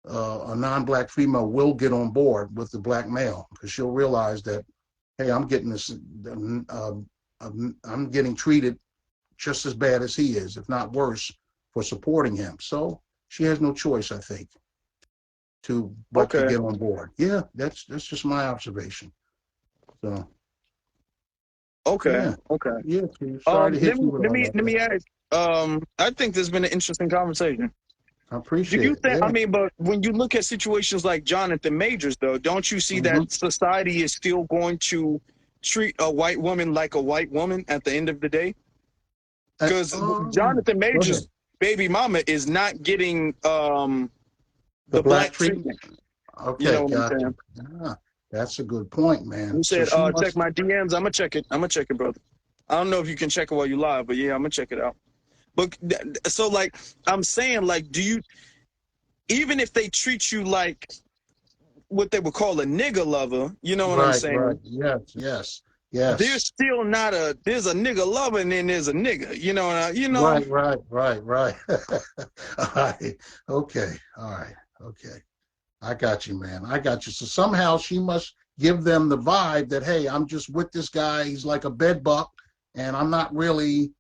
a non-black female will get on board with the black male, because she'll realize that, hey, I'm getting this, I'm getting treated just as bad as he is, if not worse, for supporting him. So she has no choice, I think, to get on board. Yeah, that's just my observation. So. Okay. Yeah. Okay. Yeah, Chief. Sorry to hit you with Let all me that, let me man. ask. I think there's been an interesting conversation. I Do appreciate you it. think? I Yeah. mean, but when you look at situations like Jonathan Majors, though, don't you see Hmm. that society is still going to treat a white woman like a white woman at the end of the day? Because Jonathan Go ahead. Majors' baby mama is not getting The the black black treatment. treatment. You Okay, know what I'm gotcha. saying? Yeah, that's a good point, man. You So said, she check must. my DMs. I'm gonna check it. I'm gonna check it, brother. I don't know if you can check it while you live, but yeah, I'm gonna check it out. But so, like, I'm saying, like, do you even if they treat you like what they would call a nigga lover, you know what I'm Right, right. saying? Yes, yes, There's yes. still not there's a nigga lover and then there's a nigga, you know. Right, right, right, right. All right. Okay. All right. Okay. I got you, man. I got you. So somehow she must give them the vibe that, hey, I'm just with this guy. He's like a bed buck, and I'm not really,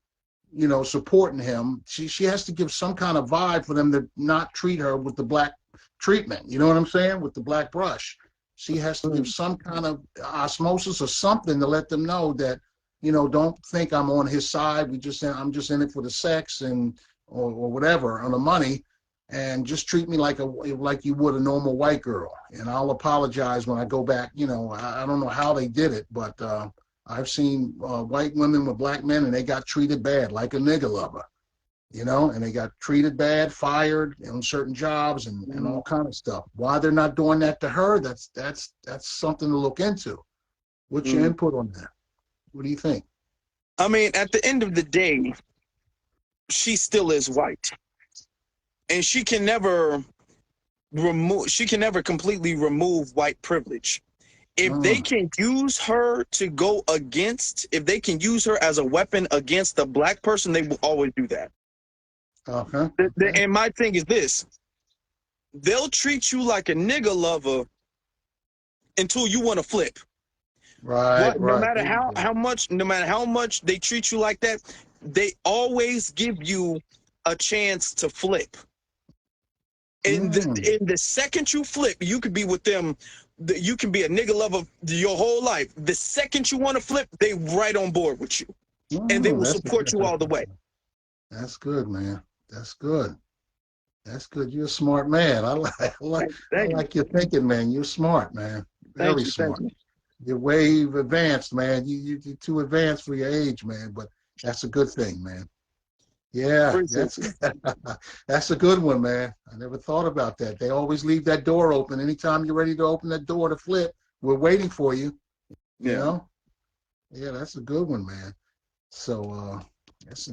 supporting him. She has to give some kind of vibe for them to not treat her with the black treatment. You know what I'm saying? With the black brush. She has to give Mm, some kind of osmosis or something to let them know that, don't think I'm on his side. I'm just in it for the sex and or whatever on the money, and just treat me like you would a normal white girl. And I'll apologize when I go back. I don't know how they did it, but I've seen white women with black men, and they got treated bad, like a nigga lover, and they got treated bad, fired on certain jobs, and mm. all kind of stuff. Why they're not doing that to her? That's something to look into. What's your Mm. input on that? What do you think? I mean, at the end of the day, she still is white, and she can never completely remove white privilege. If they Mm, can use her to go against, if they can use her as a weapon against a black person, they will always do that. okay. Okay. And my thing is this: they'll treat you like a nigga lover until you want to flip. Right. What? No Right. matter There you how go. much, no matter how much they treat you like that, they always give you a chance to flip. And Mm, in the second you flip, you could be with them. You can be a nigga lover your whole life. The second you want to flip, they right on board with you, and they will that's support you all the way. that's good, man. That's good. That's good. You're a smart man. I like I like I Thank you, like your thinking, man. You're smart, man. Very thank smart. you. You're way advanced, man. You're too advanced for your age, man. But that's a good thing, man. Yeah, Appreciate you. that's a good one, man. I never thought about that. They always leave that door open. Anytime you're ready to open that door to flip, we're waiting for you. You Yeah. know? Yeah, that's a good one, man. So that's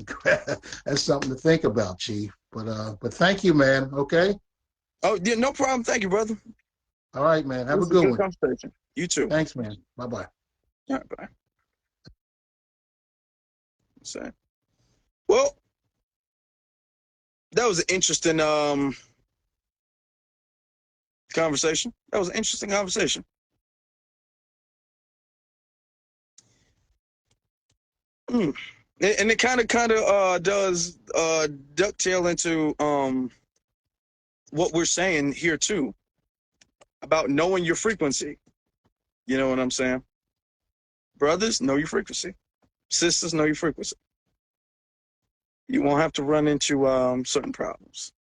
that's something to think about, Chief. But thank you, man. Okay. Oh yeah, no problem. Thank you, brother. All right, man. Have a This is a good good one. conversation. You too. Thanks, man. Bye bye. All right, bye. So, well, that was an interesting conversation. That was an interesting conversation. Mm. And it kind of does ducktail into what we're saying here too about knowing your frequency. You know what I'm saying? Brothers, know your frequency. Sisters, know your frequency. You won't have to run into certain problems.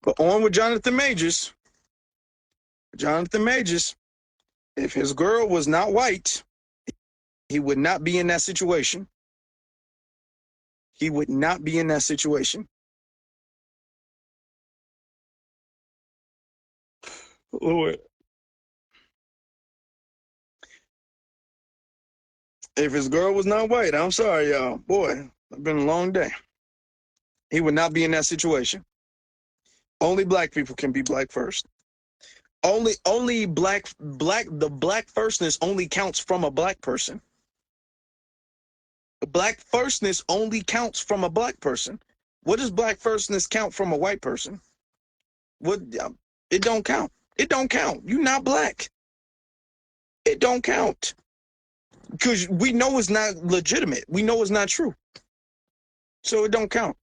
But on with Jonathan Majors. Jonathan Majors, if his girl was not white, he would not be in that situation. He would not be in that situation. Lord. If his girl was not white, I'm sorry, y'all. Boy, it's been a long day. He would not be in that situation. Only black people can be black first. Only the black firstness only counts from a black person. Black firstness only counts from a black person. What does black firstness count from a white person? What it don't count. It don't count. You're not black. It don't count. Because we know it's not legitimate. We know it's not true. So it don't count.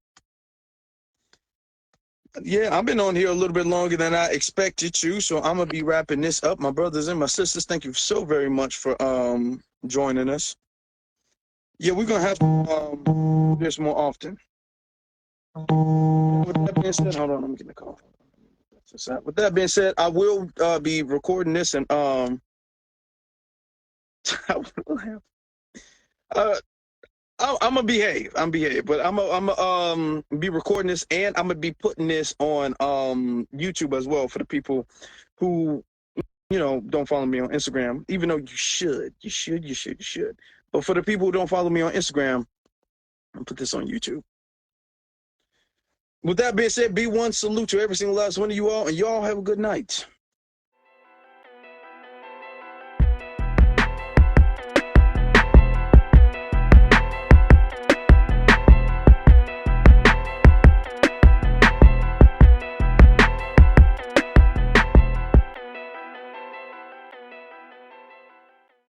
Yeah, I've been on here a little bit longer than I expected to, so I'm gonna be wrapping this up. My brothers and my sisters, thank you so very much for joining us. Yeah, we're gonna have to do this more often. With that being said, hold on, let me get the call. With that being said, I will be recording this, and I will have. I'm gonna behave. But I'm gonna be recording this, and I'm gonna be putting this on YouTube as well for the people who don't follow me on Instagram. Even though you should. But for the people who don't follow me on Instagram, I'll put this on YouTube. With that being said, B1, salute to every single last one of you all, and y'all have a good night.